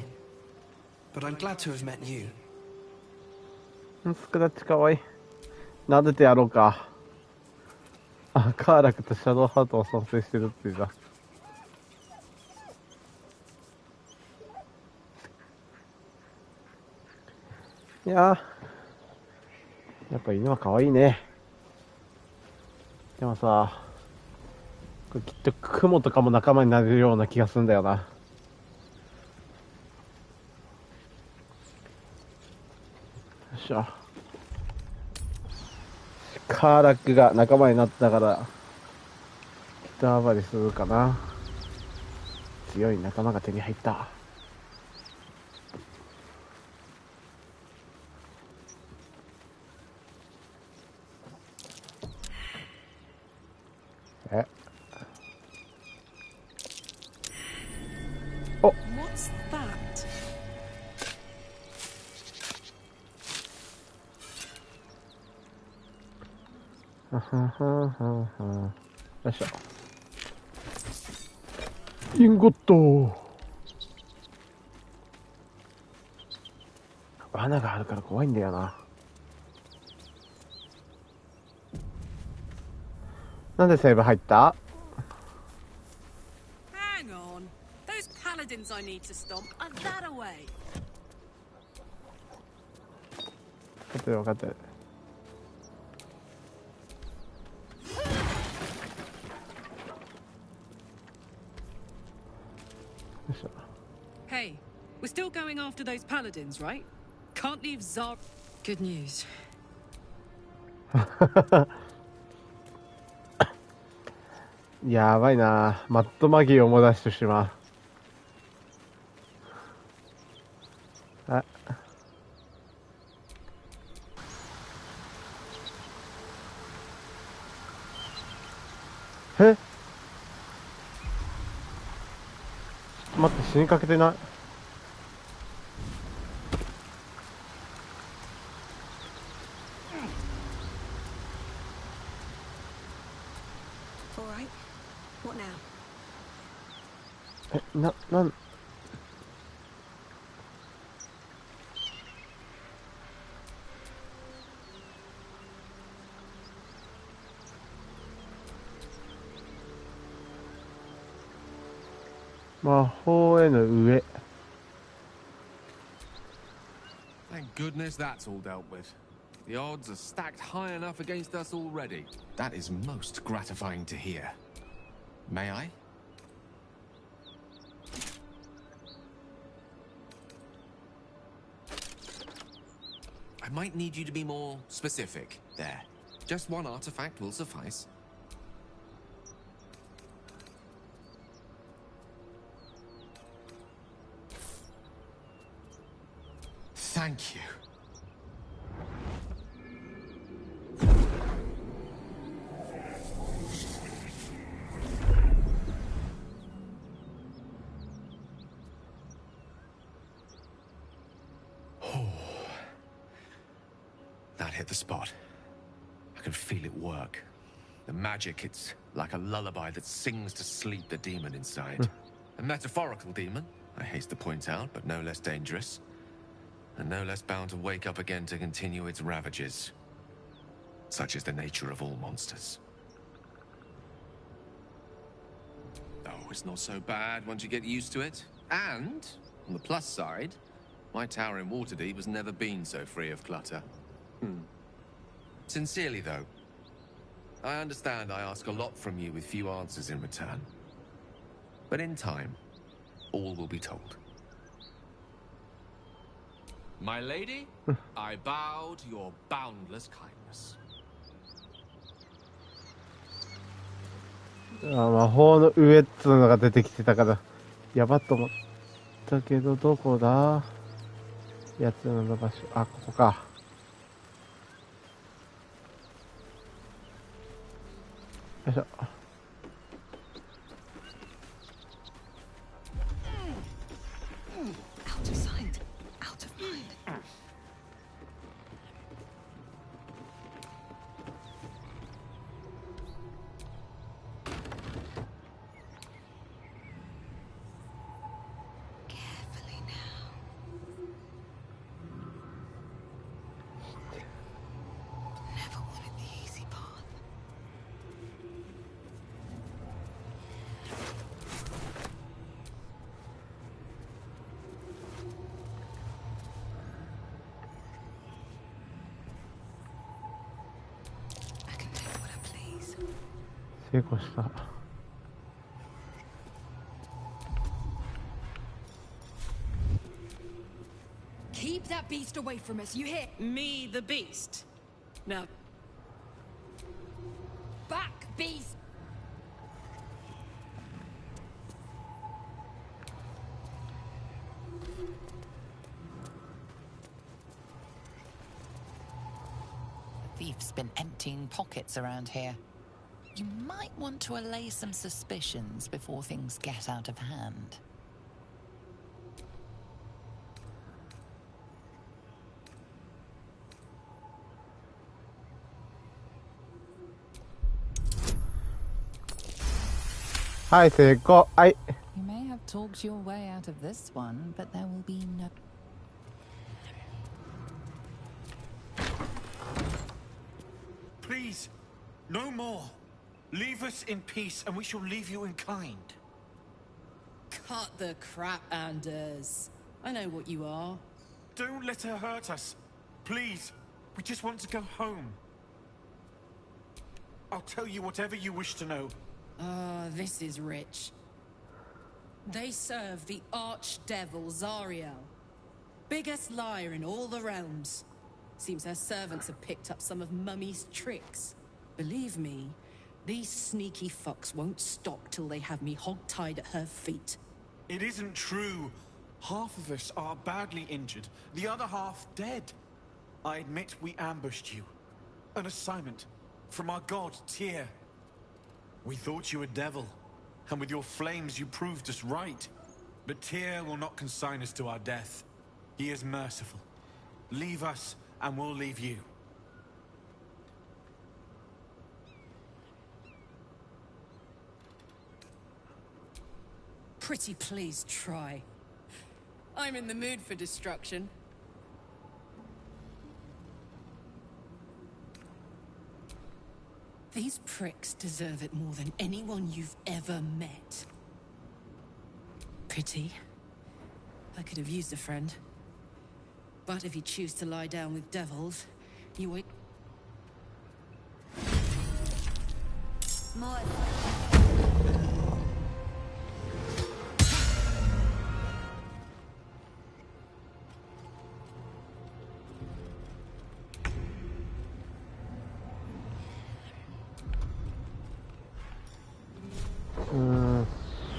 But I'm glad to have met you. スクラッチかわいい。撫でてやろうか。あ、カーラクとシャドウハートを創生してるっていうじゃん。いやー、やっぱ犬は可愛いね。でもさ、これきっとクモとかも仲間になれるような気がするんだよな。よっしゃ。カーラックが仲間になったから北暴りするかな。強い仲間が手に入った。え、お、 What's that? ははははは。よいしょ。インゴット。罠があるから怖いんだよな。なんでセーブ入った？ Hang on. Those paladins I need to stomp are that away. 分かってる分かってる。Hey, we're still going after those paladins, right? Can't leave Zar. Good news. やばいな。マットマギーを思い出してしまう。あ、え、待って、死にかけてない？なん魔法への上。 Thank goodness that's all dealt with. The odds are stacked high enough against us already. That is most gratifying to hear. May I? I might need you to be more specific there. Just one artifact will suffice. Thank you. hit the spot. I can feel it work. The magic, it's like a lullaby that sings to sleep the demon inside. A metaphorical demon, I haste to point out, but no less dangerous. And no less bound to wake up again to continue its ravages. Such is the nature of all monsters. Oh, it's not so bad once you get used to it. And, on the plus side, my tower in Waterdeep has never been so free of clutter. Sincerely, though, I understand I ask a lot from you with few answers in return. But in time, all will be told. My lady, I bow to your boundless kindness. 魔法の上っつうのが出てきてたからやばっと思ったけど、どこだやつの場所。あ、ここか。よいしょ。Out of sight, out of mind. Carefully now. Never wanted the easy path. I can do what I please. 成功した。Keep that beast away from us, you hear? Me, the beast. Now. Back, beast! The thief's been emptying pockets around here. You might want to allay some suspicions before things get out of hand. Hi, 成功。はい。 You may have talked your way out of this one, but there will be no... Please, no more. Leave us in peace, and we shall leave you in kind. Cut the crap, Anders. I know what you are. Don't let her hurt us. Please, we just want to go home. I'll tell you whatever you wish to know. Ah, this is rich. They serve the archdevil Zariel. Biggest liar in all the realms. Seems her servants have picked up some of Mummy's tricks. Believe me, these sneaky fucks won't stop till they have me hog-tied at her feet. It isn't true. Half of us are badly injured, the other half dead. I admit we ambushed you. An assignment from our god, Tyr. We thought you a devil, and with your flames you proved us right. But Tyr will not consign us to our death. He is merciful. Leave us, and we'll leave you. Pretty please try. I'm in the mood for destruction. These pricks deserve it more than anyone you've ever met. Pity. I could have used a friend. But if you choose to lie down with devils, you wait. More.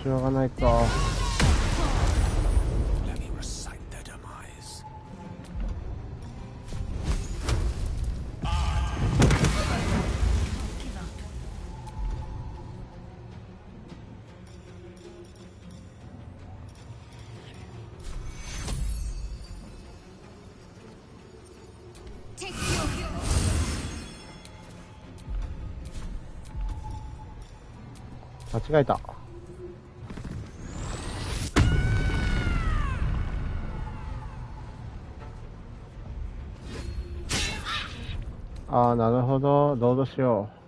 しょうがないか。 Let me recite their demise. Take your 間違えた。ああ、なるほど。どうしよう。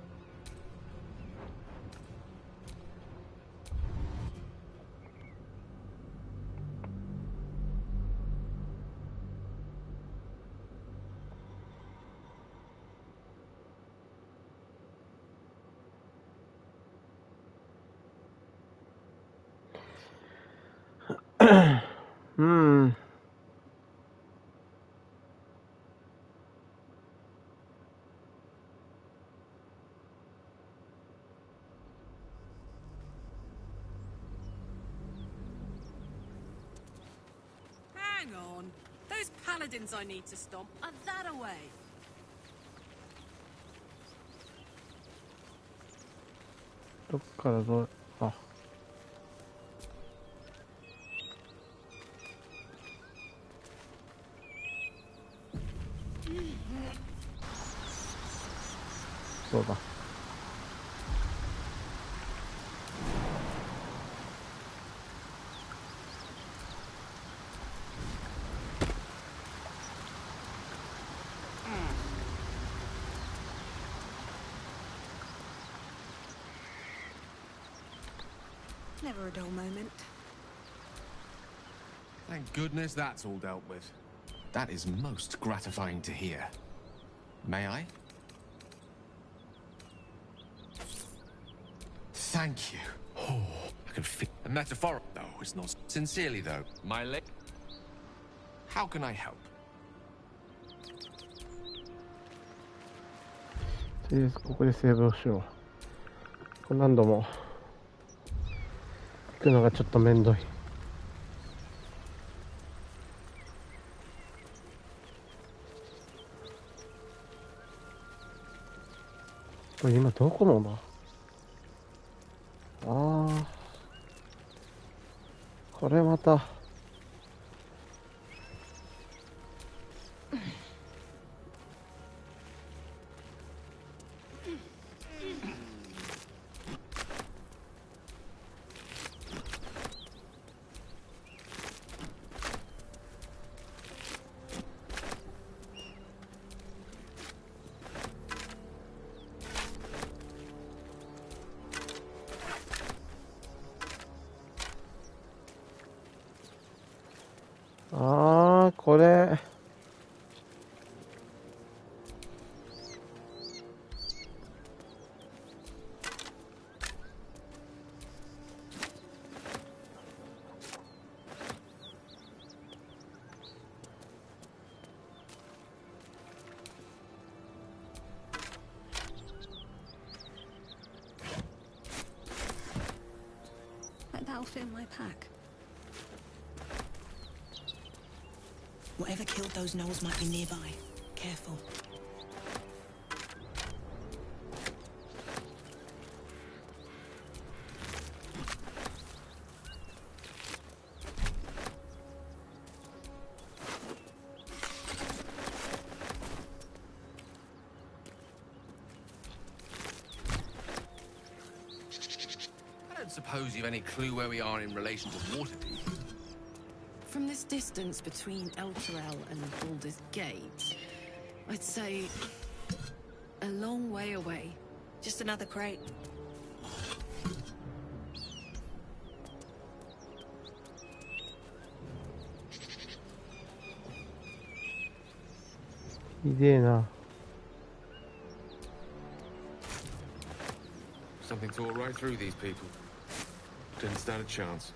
Hang on. Those paladins I need to stomp are that away. どっからどう、あ。そうだ。Never a dull moment. Thank goodness that's all dealt with. That is most gratifying to hear. May I? Thank you. Oh, I can feel a metaphor. No, it's not. Sincerely, though, my leg. How can I help? とりあえずここでセーブをしよう。これ何度も行くのがちょっとめんどい。これ今どこのだ。ああ、これまた。ああ、これ。Like that'll fit in my pack. Whatever killed those gnolls might be nearby. Careful. I don't suppose you've any clue where we are in relation to Waterdeep. From this distance between Elturel and Baldur's Gate, I'd say a long way away. Just another crate. Something tore right through these people. Didn't stand a chance.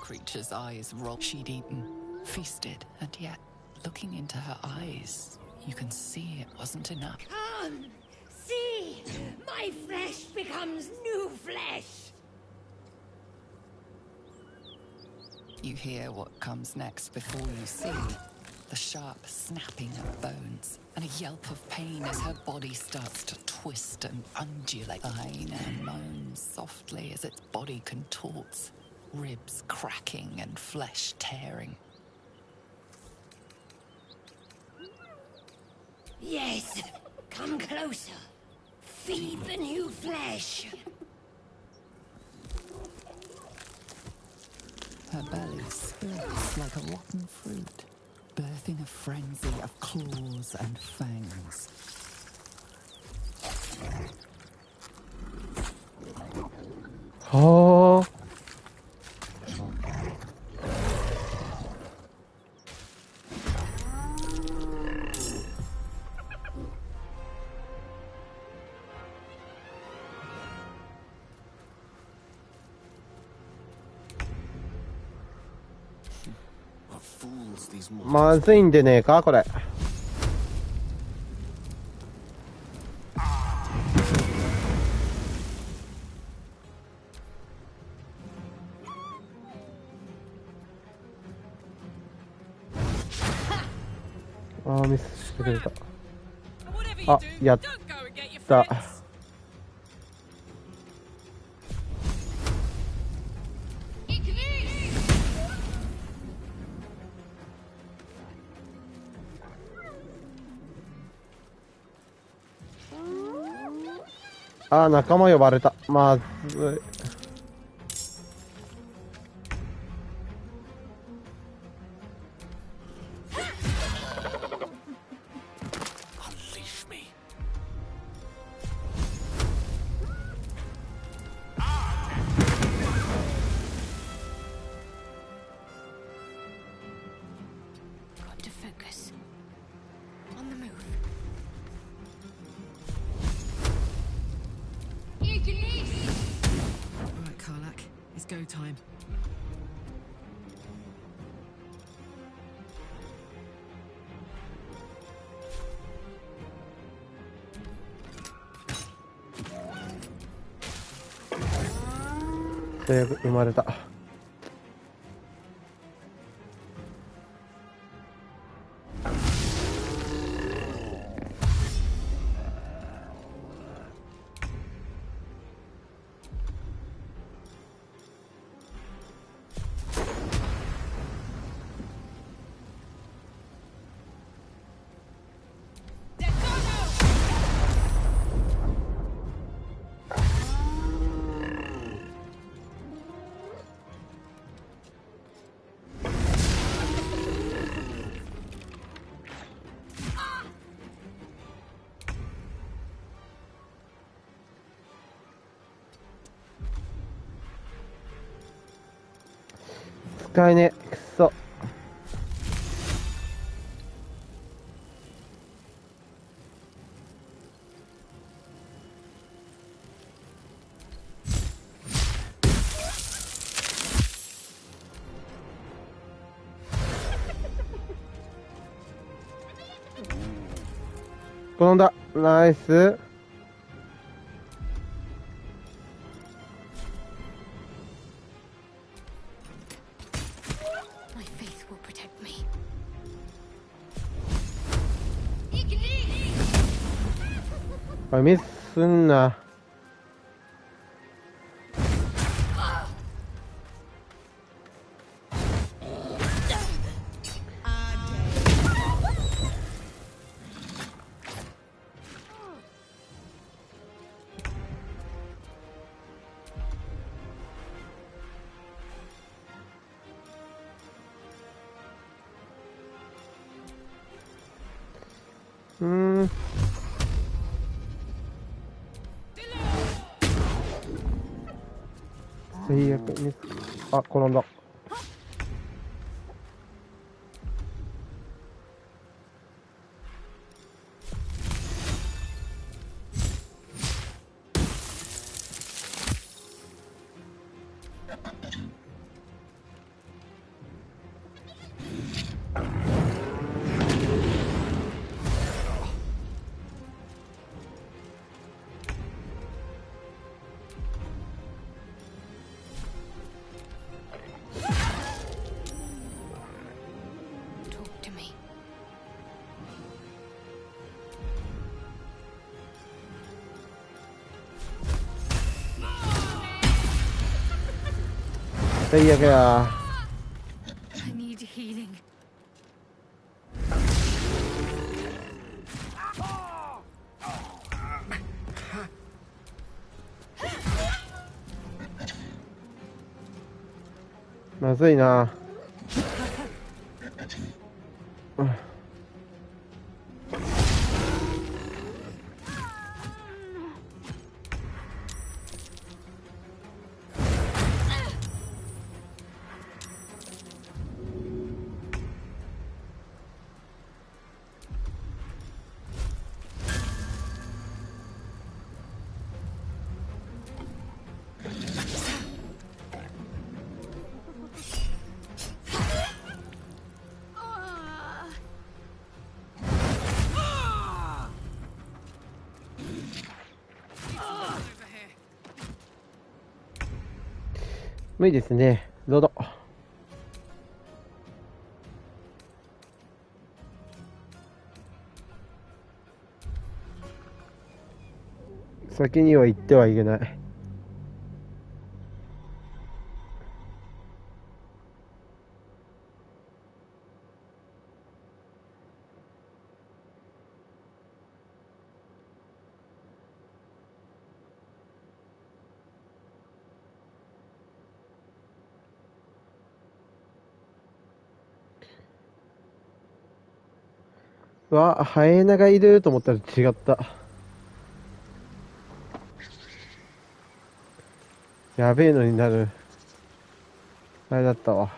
Creature's eyes roll. She'd eaten, feasted, and yet, looking into her eyes, you can see it wasn't enough. Come, see. My flesh becomes new flesh. You hear what comes next before you see. The sharp snapping of bones, and a yelp of pain as her body starts to twist and undulate. Aina moans softly as its body contorts, ribs cracking and flesh tearing. Yes, come closer. Feed the new flesh. Her belly splits like a rotten fruit, birthing a frenzy of claws and fangs. Oh. These まずいんでねえかこれ。あーミスしてくれた。あ、やった。あー仲間呼ばれた。まずい。Got to focus. On the move. Right, Karlak, it's go time.生まれた。使えねえ。くそ。転んだ。ナイス。My faith will protect me. おいミスすんな。最悪ミス。あ、転んだ。最悪や。 I need healing. まずいな。無理ですね。どうぞ。先には行ってはいけない。わ、ハエナがいると思ったら違った。やべえのになる。あれだったわ。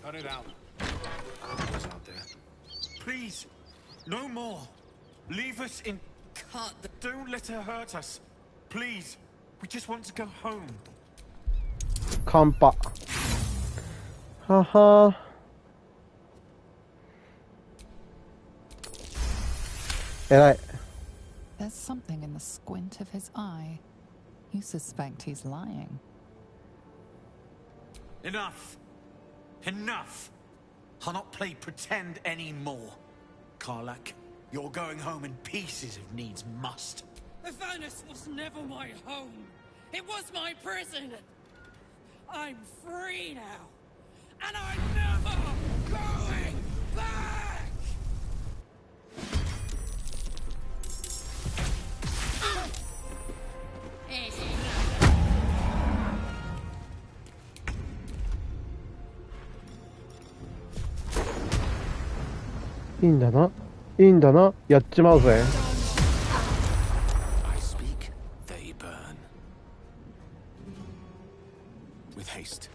Cut it out. What's out there? Please, no more. Leave us in. Cut. Don't let her hurt us. Please, we just want to go home. カンパ。はは。偉い。 There's something in the squint of his eye. You suspect he's lying. Enough. Enough. I'll not play pretend anymore. Karlak, you're going home in pieces if needs must. Avernus was never my home. It was my prison. I'm free now. And I'm never going back!いいんだな。いいんだな。やっちまうぜ。 I speak, they burn. With haste.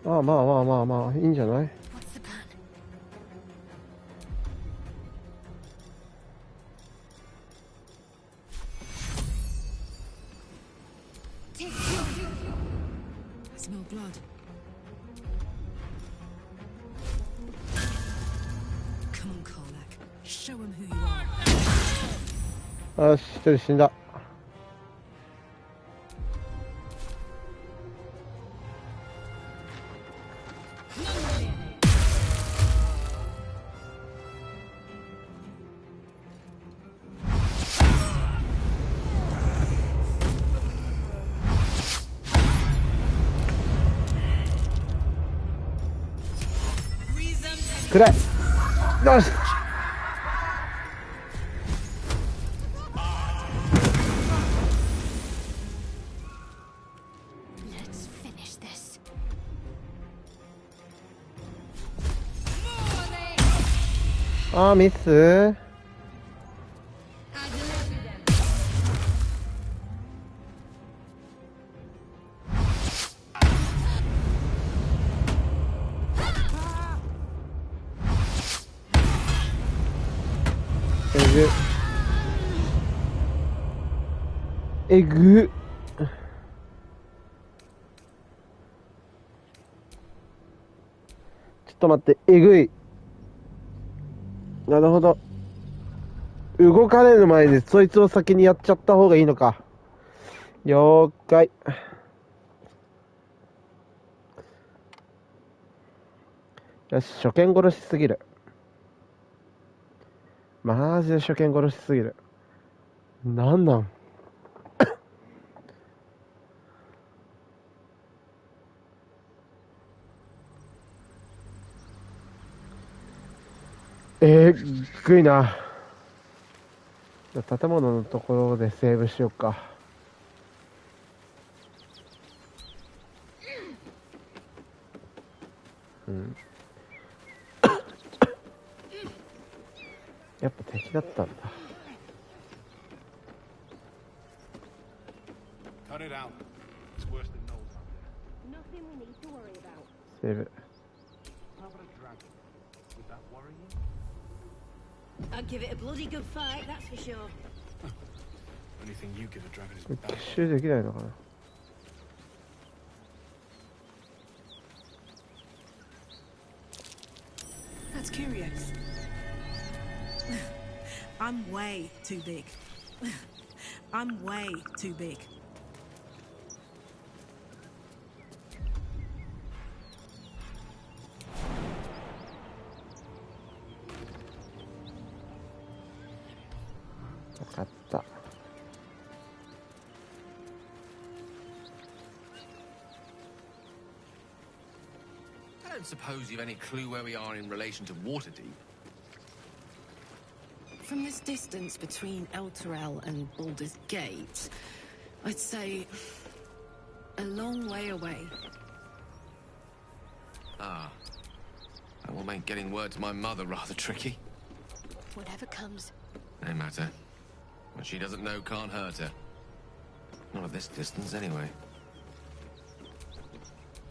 Ah, まあいいんじゃない。 I smell blood. Come on, Karlak. Show him who you are. よし、一人死んだ。 暗い。よし。 Let's finish this. あー、ミス。 Enough. えぐっ。ちょっと待って、えぐい。なるほど。動かれる前にそいつを先にやっちゃった方がいいのか。了解。よし、初見殺しすぎる。マジで初見殺しすぎる。なんなんぐいな。建物のところでセーブしようか。うん。やっぱ敵だったんだ。セーブ。I'd give it a bloody good fight, that's for sure. Anything you give a dragon is 奇襲できないのかな。That's curious. I'm way too big. I'm way too big. I don't suppose you've any clue where we are in relation to Waterdeep. From this distance between Elturel and Baldur's Gate, I'd say a long way away. Ah. That will make getting word to my mother rather tricky. Whatever comes. No matter. What she doesn't know can't hurt her. Not at this distance, anyway.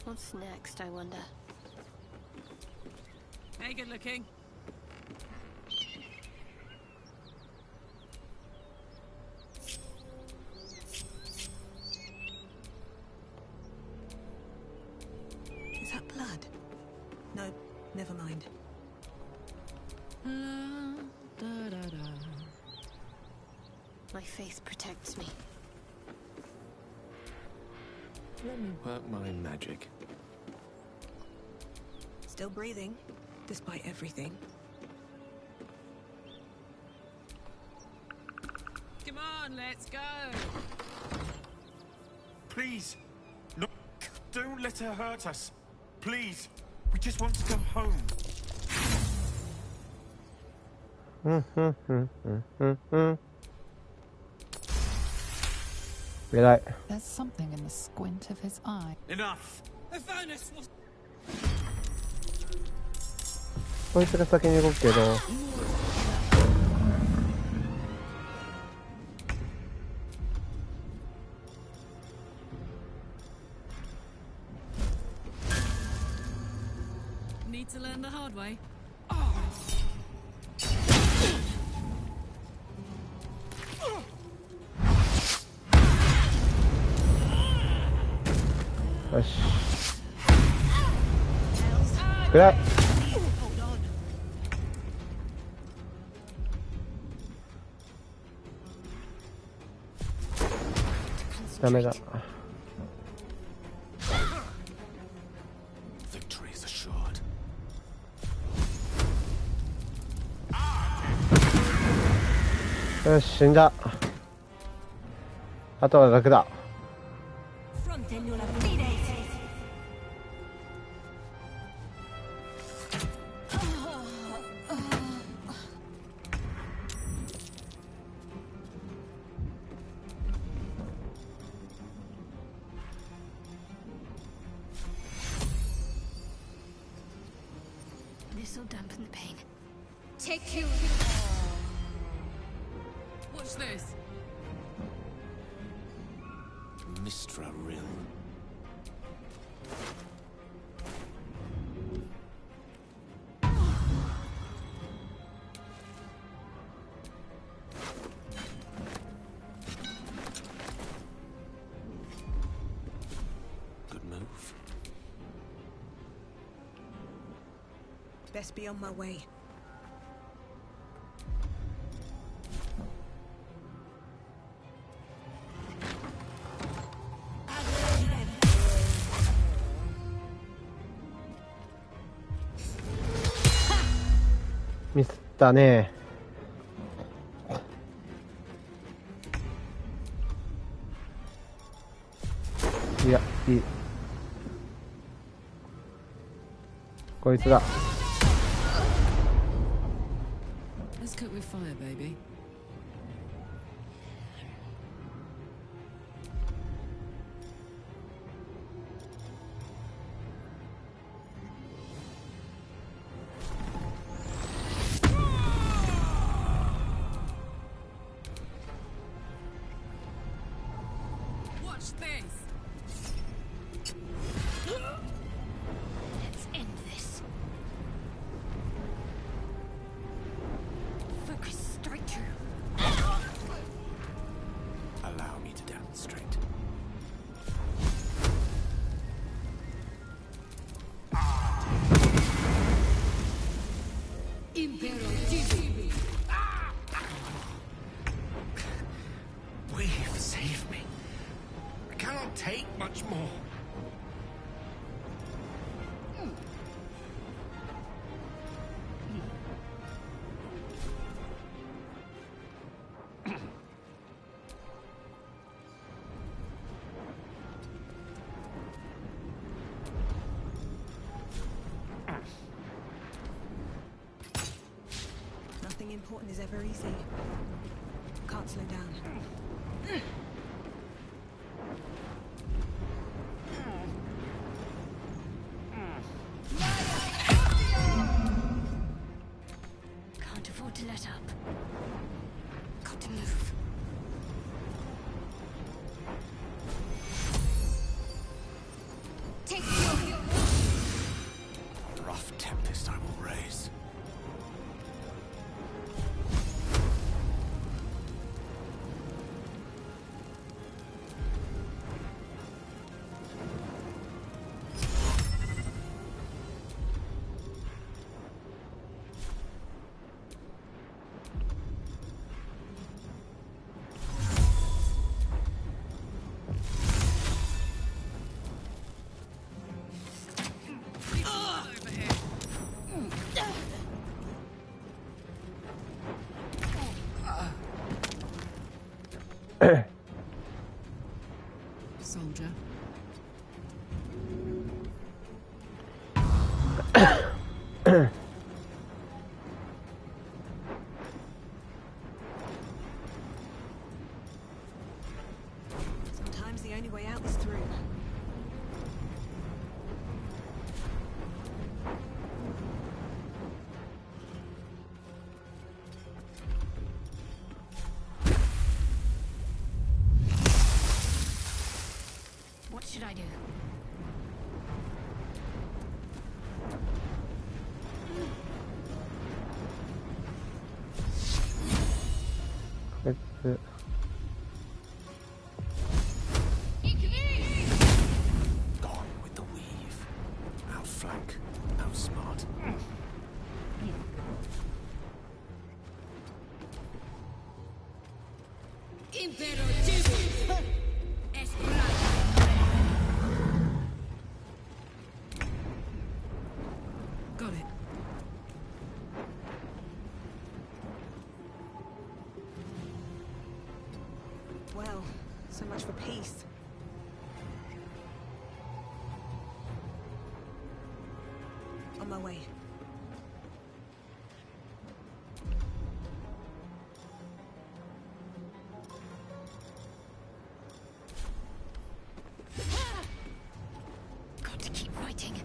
What's next, I wonder? Hey, good looking. Is that blood? No, never mind. My faith protects me. Let me work my magic. Still breathing, despite everything. Come on, let's go. Please, no, don't let her hurt us. Please, we just want to go home. Right. There's something in the squint of his eye. Enough. Avernus was. こいつが先に動くけど。Need to learn the hard way. Yoし。暗い。ダメだ。Victory is assured. よし、死んだ。あとは楽だ。This'll dampen the pain. Take you. Watch this. Mistra Rill. best be on my way. Miss ミスったね。いや、いい。こいつだ。Let's cook with fire, baby. Watch this. Let's end this. Focus straight through. Allow me to demonstrate. Weave, save me. I cannot take much more. Nothing important is ever easy. Can't slow down. Can't afford to let up. Got to move. Take your Rough tempest I will raise. Soldier. Sometimes the only way out is through. What should I do?こいつ。Gone with the weave. Outflank. Outsmart. Got it. Well, so much for peace. On my way. Got to keep fighting.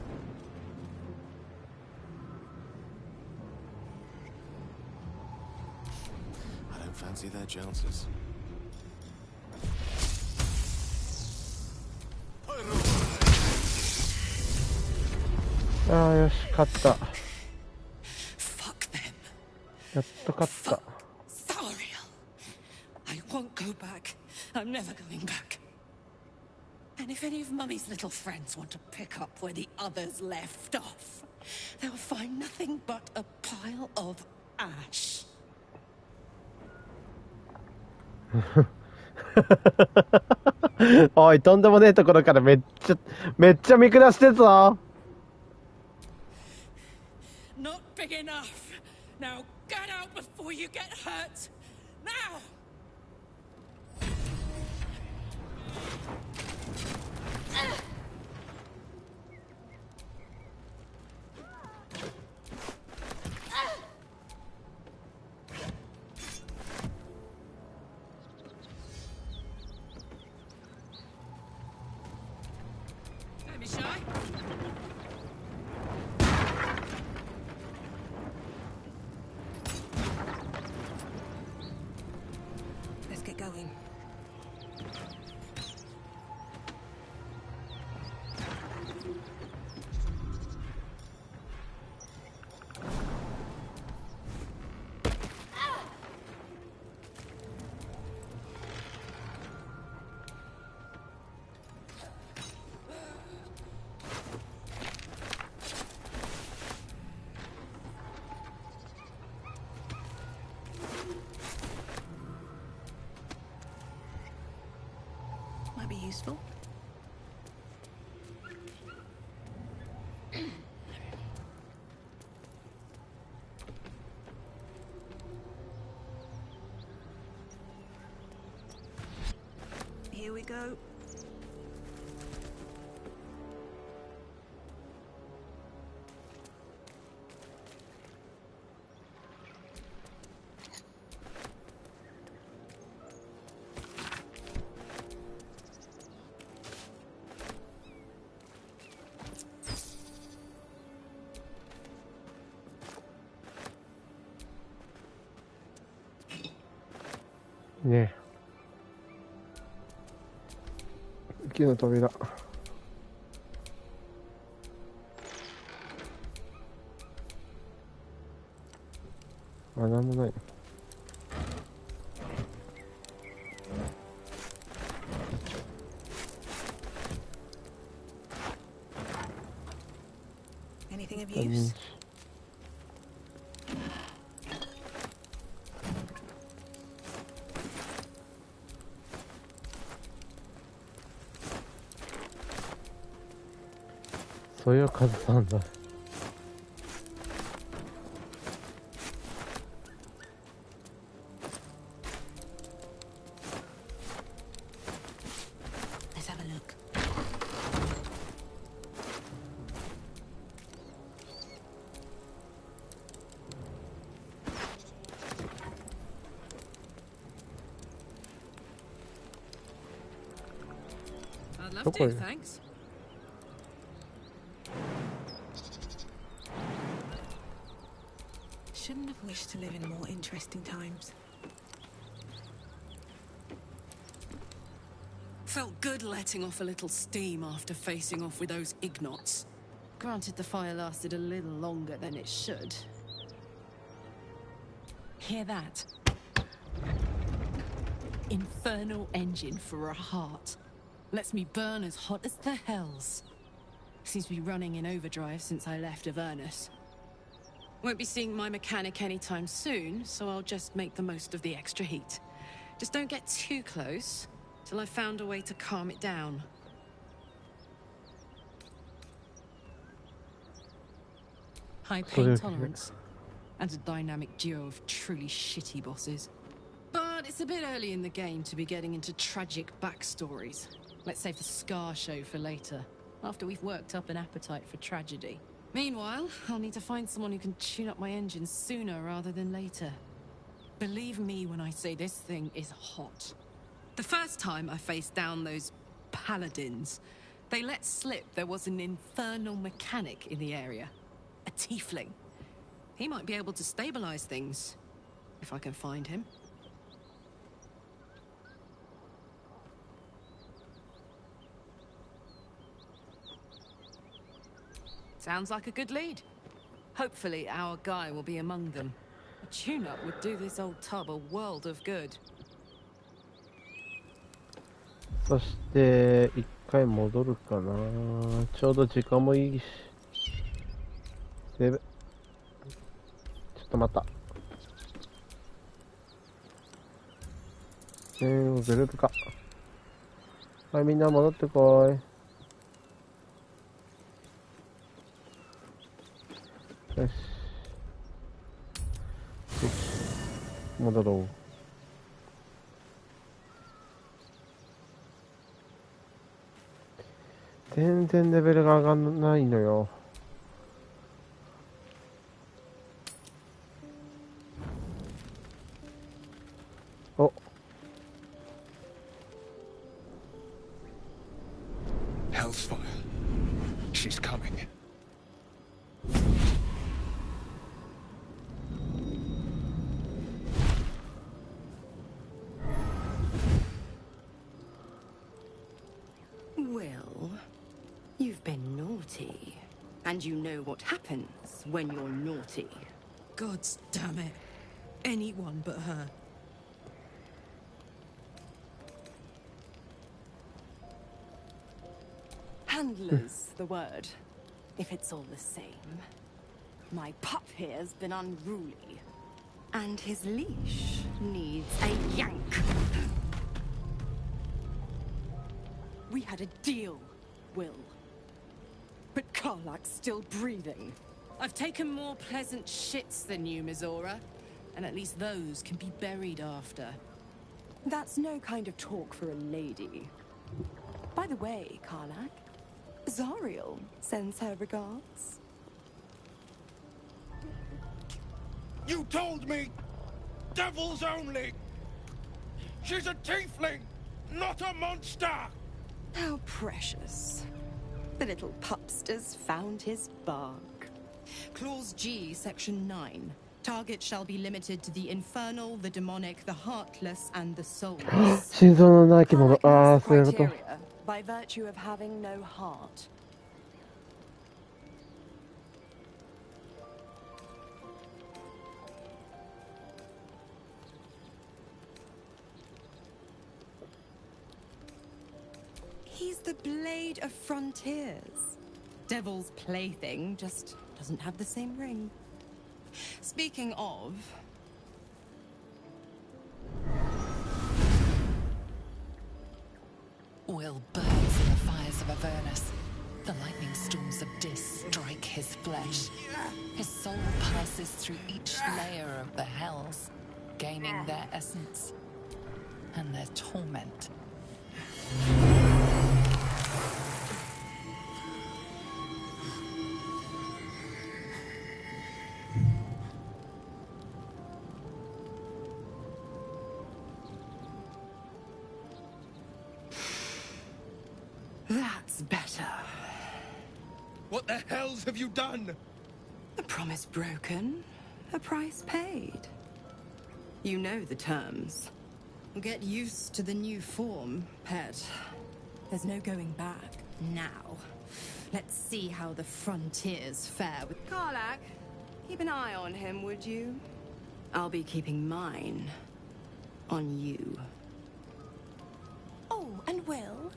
I don't fancy their chances.ああ、よし、勝った。 Fuck them. やっと勝った。 Thariel. I won't go back. I'm never going back. And if any of Mummy's little friends want to pick up where the others left off, they'll find nothing but a pile of ash. おい、とんでもねえところからめっちゃ見下してるぞ。Not big enough. Now get out before you get hurt. Now. Don't be shy. Let's get going. Might be useful. Here we go.ねえ。木の扉。あ、なんもない。Anything of use? そういう数なんだ。Let's have a look. I'd love to, thanks. Shouldn't have wished to live in more interesting times. Felt good letting off a little steam after facing off with those ignots. Granted, the fire lasted a little longer than it should. Hear that? Infernal engine for a heart. Lets me burn as hot as the hells. Seems to be running in overdrive since I left Avernus. Won't be seeing my mechanic anytime soon, so I'll just make the most of the extra heat. Just don't get too close, till I've found a way to calm it down. High pain tolerance, and a dynamic duo of truly shitty bosses. But it's a bit early in the game to be getting into tragic backstories. Let's save the Scar show for later, after we've worked up an appetite for tragedy. Meanwhile, I'll need to find someone who can tune up my engine sooner rather than later. Believe me when I say this thing is hot. The first time I faced down those paladins, they let slip there was an infernal mechanic in the area. A tiefling. He might be able to stabilize things, if I can find him. Sounds like a good lead. Hopefully our guy will be among them. A tune-up would do this old tub a world of good. そして一回戻るかな。ちょうど時間もいいし。セーブ。ちょっと待った。グループか。はい、みんな戻ってこい。よし。戻ろう。全然レベルが上がんないのよ。お。Hellsfire. She's coming. Well, you've been naughty. And you know what happens when you're naughty. God damn it. Anyone but her. Handler's the word, if it's all the same. My pup here's been unruly. And his leash needs a yank. We had a deal, Will. But Karlak's still breathing. I've taken more pleasant shits than you, Mizora. And at least those can be buried after. That's no kind of talk for a lady. By the way, Karlak, Zariel sends her regards. You told me! Devils only! She's a tiefling, not a monster! How precious. The little pupster's found his bark. Clause G, Section 9. Target shall be limited to the infernal, the demonic, the heartless, and the soulless. 心臓のない生き物。ああ、そういうこと。 Criteria by virtue of having no heart. He's the blade of frontiers. Devil's plaything just doesn't have the same ring. Speaking of... Will burns in the fires of Avernus. The lightning storms of Dis strike his flesh. His soul passes through each layer of the hells, gaining their essence and their torment. That's better. What the hells have you done? A promise broken, a price paid. You know the terms. Get used to the new form, pet. There's no going back. Now, let's see how the frontiers fare with... Karlak, keep an eye on him, would you? I'll be keeping mine on you. Oh, and Will,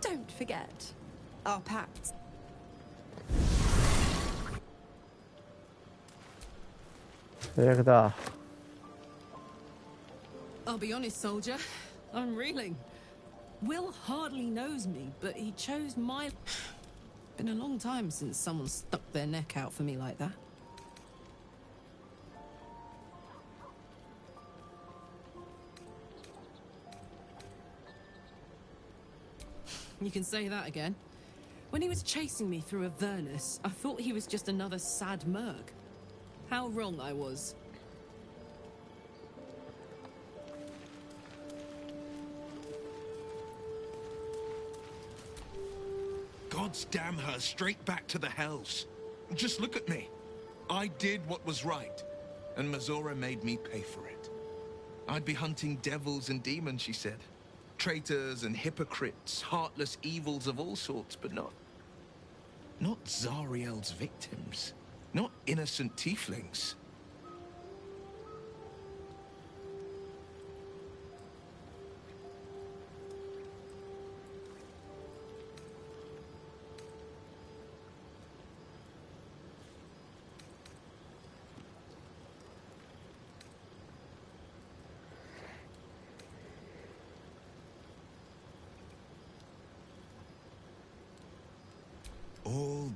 don't forget our pact. I'll be honest, soldier. I'm reeling. Will hardly knows me, but he chose my... Been a long time since someone stuck their neck out for me like that. You can say that again. When he was chasing me through Avernus, I thought he was just another sad merc. How wrong I was. God's damn her straight back to the hells. Just look at me. I did what was right, and Mizora made me pay for it. I'd be hunting devils and demons, she said. Traitors and hypocrites, heartless evils of all sorts, but not Zariel's victims. Not innocent tieflings.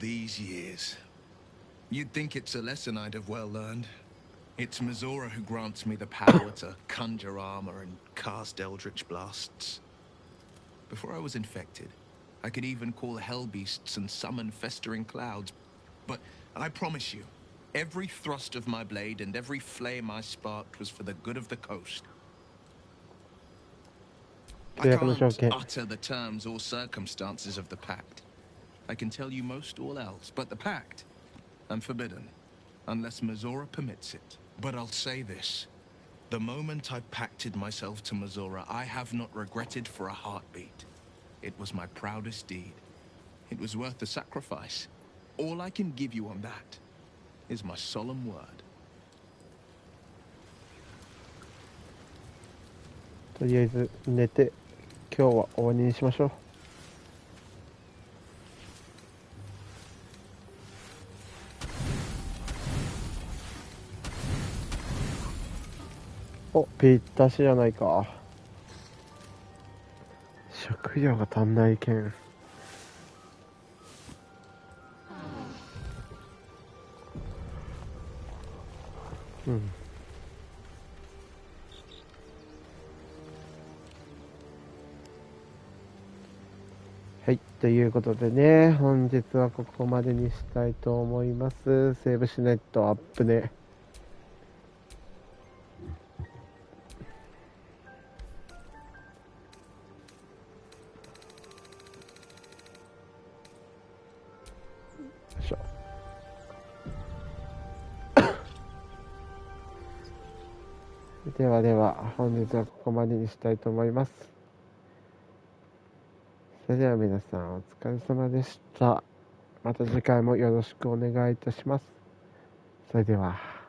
these years. You'd think it's a lesson I'd have well learned. It's Mizora who grants me the power to conjure armor and cast eldritch blasts. Before I was infected, I could even call hell beasts and summon festering clouds. But I promise you, every thrust of my blade and every flame I sparked was for the good of the coast. I can't utter the terms or circumstances of the pact. I can tell you most all else, but the pact, I'm forbidden, unless Mizora permits it. But I'll say this. The moment I pacted myself to Mizora, I have not regretted for a heartbeat. It was my proudest deed. It was worth the sacrifice. All I can give you on that is my solemn word. とりあえず寝て今日は終わりにしましょう。お、ぴったしじゃないか。食料が足んないけん。うん。はい、ということでね、本日はここまでにしたいと思います。セーブしないとアップね。ではでは、本日はここまでにしたいと思います。それでは皆さんお疲れ様でした。また次回もよろしくお願いいたします。それでは。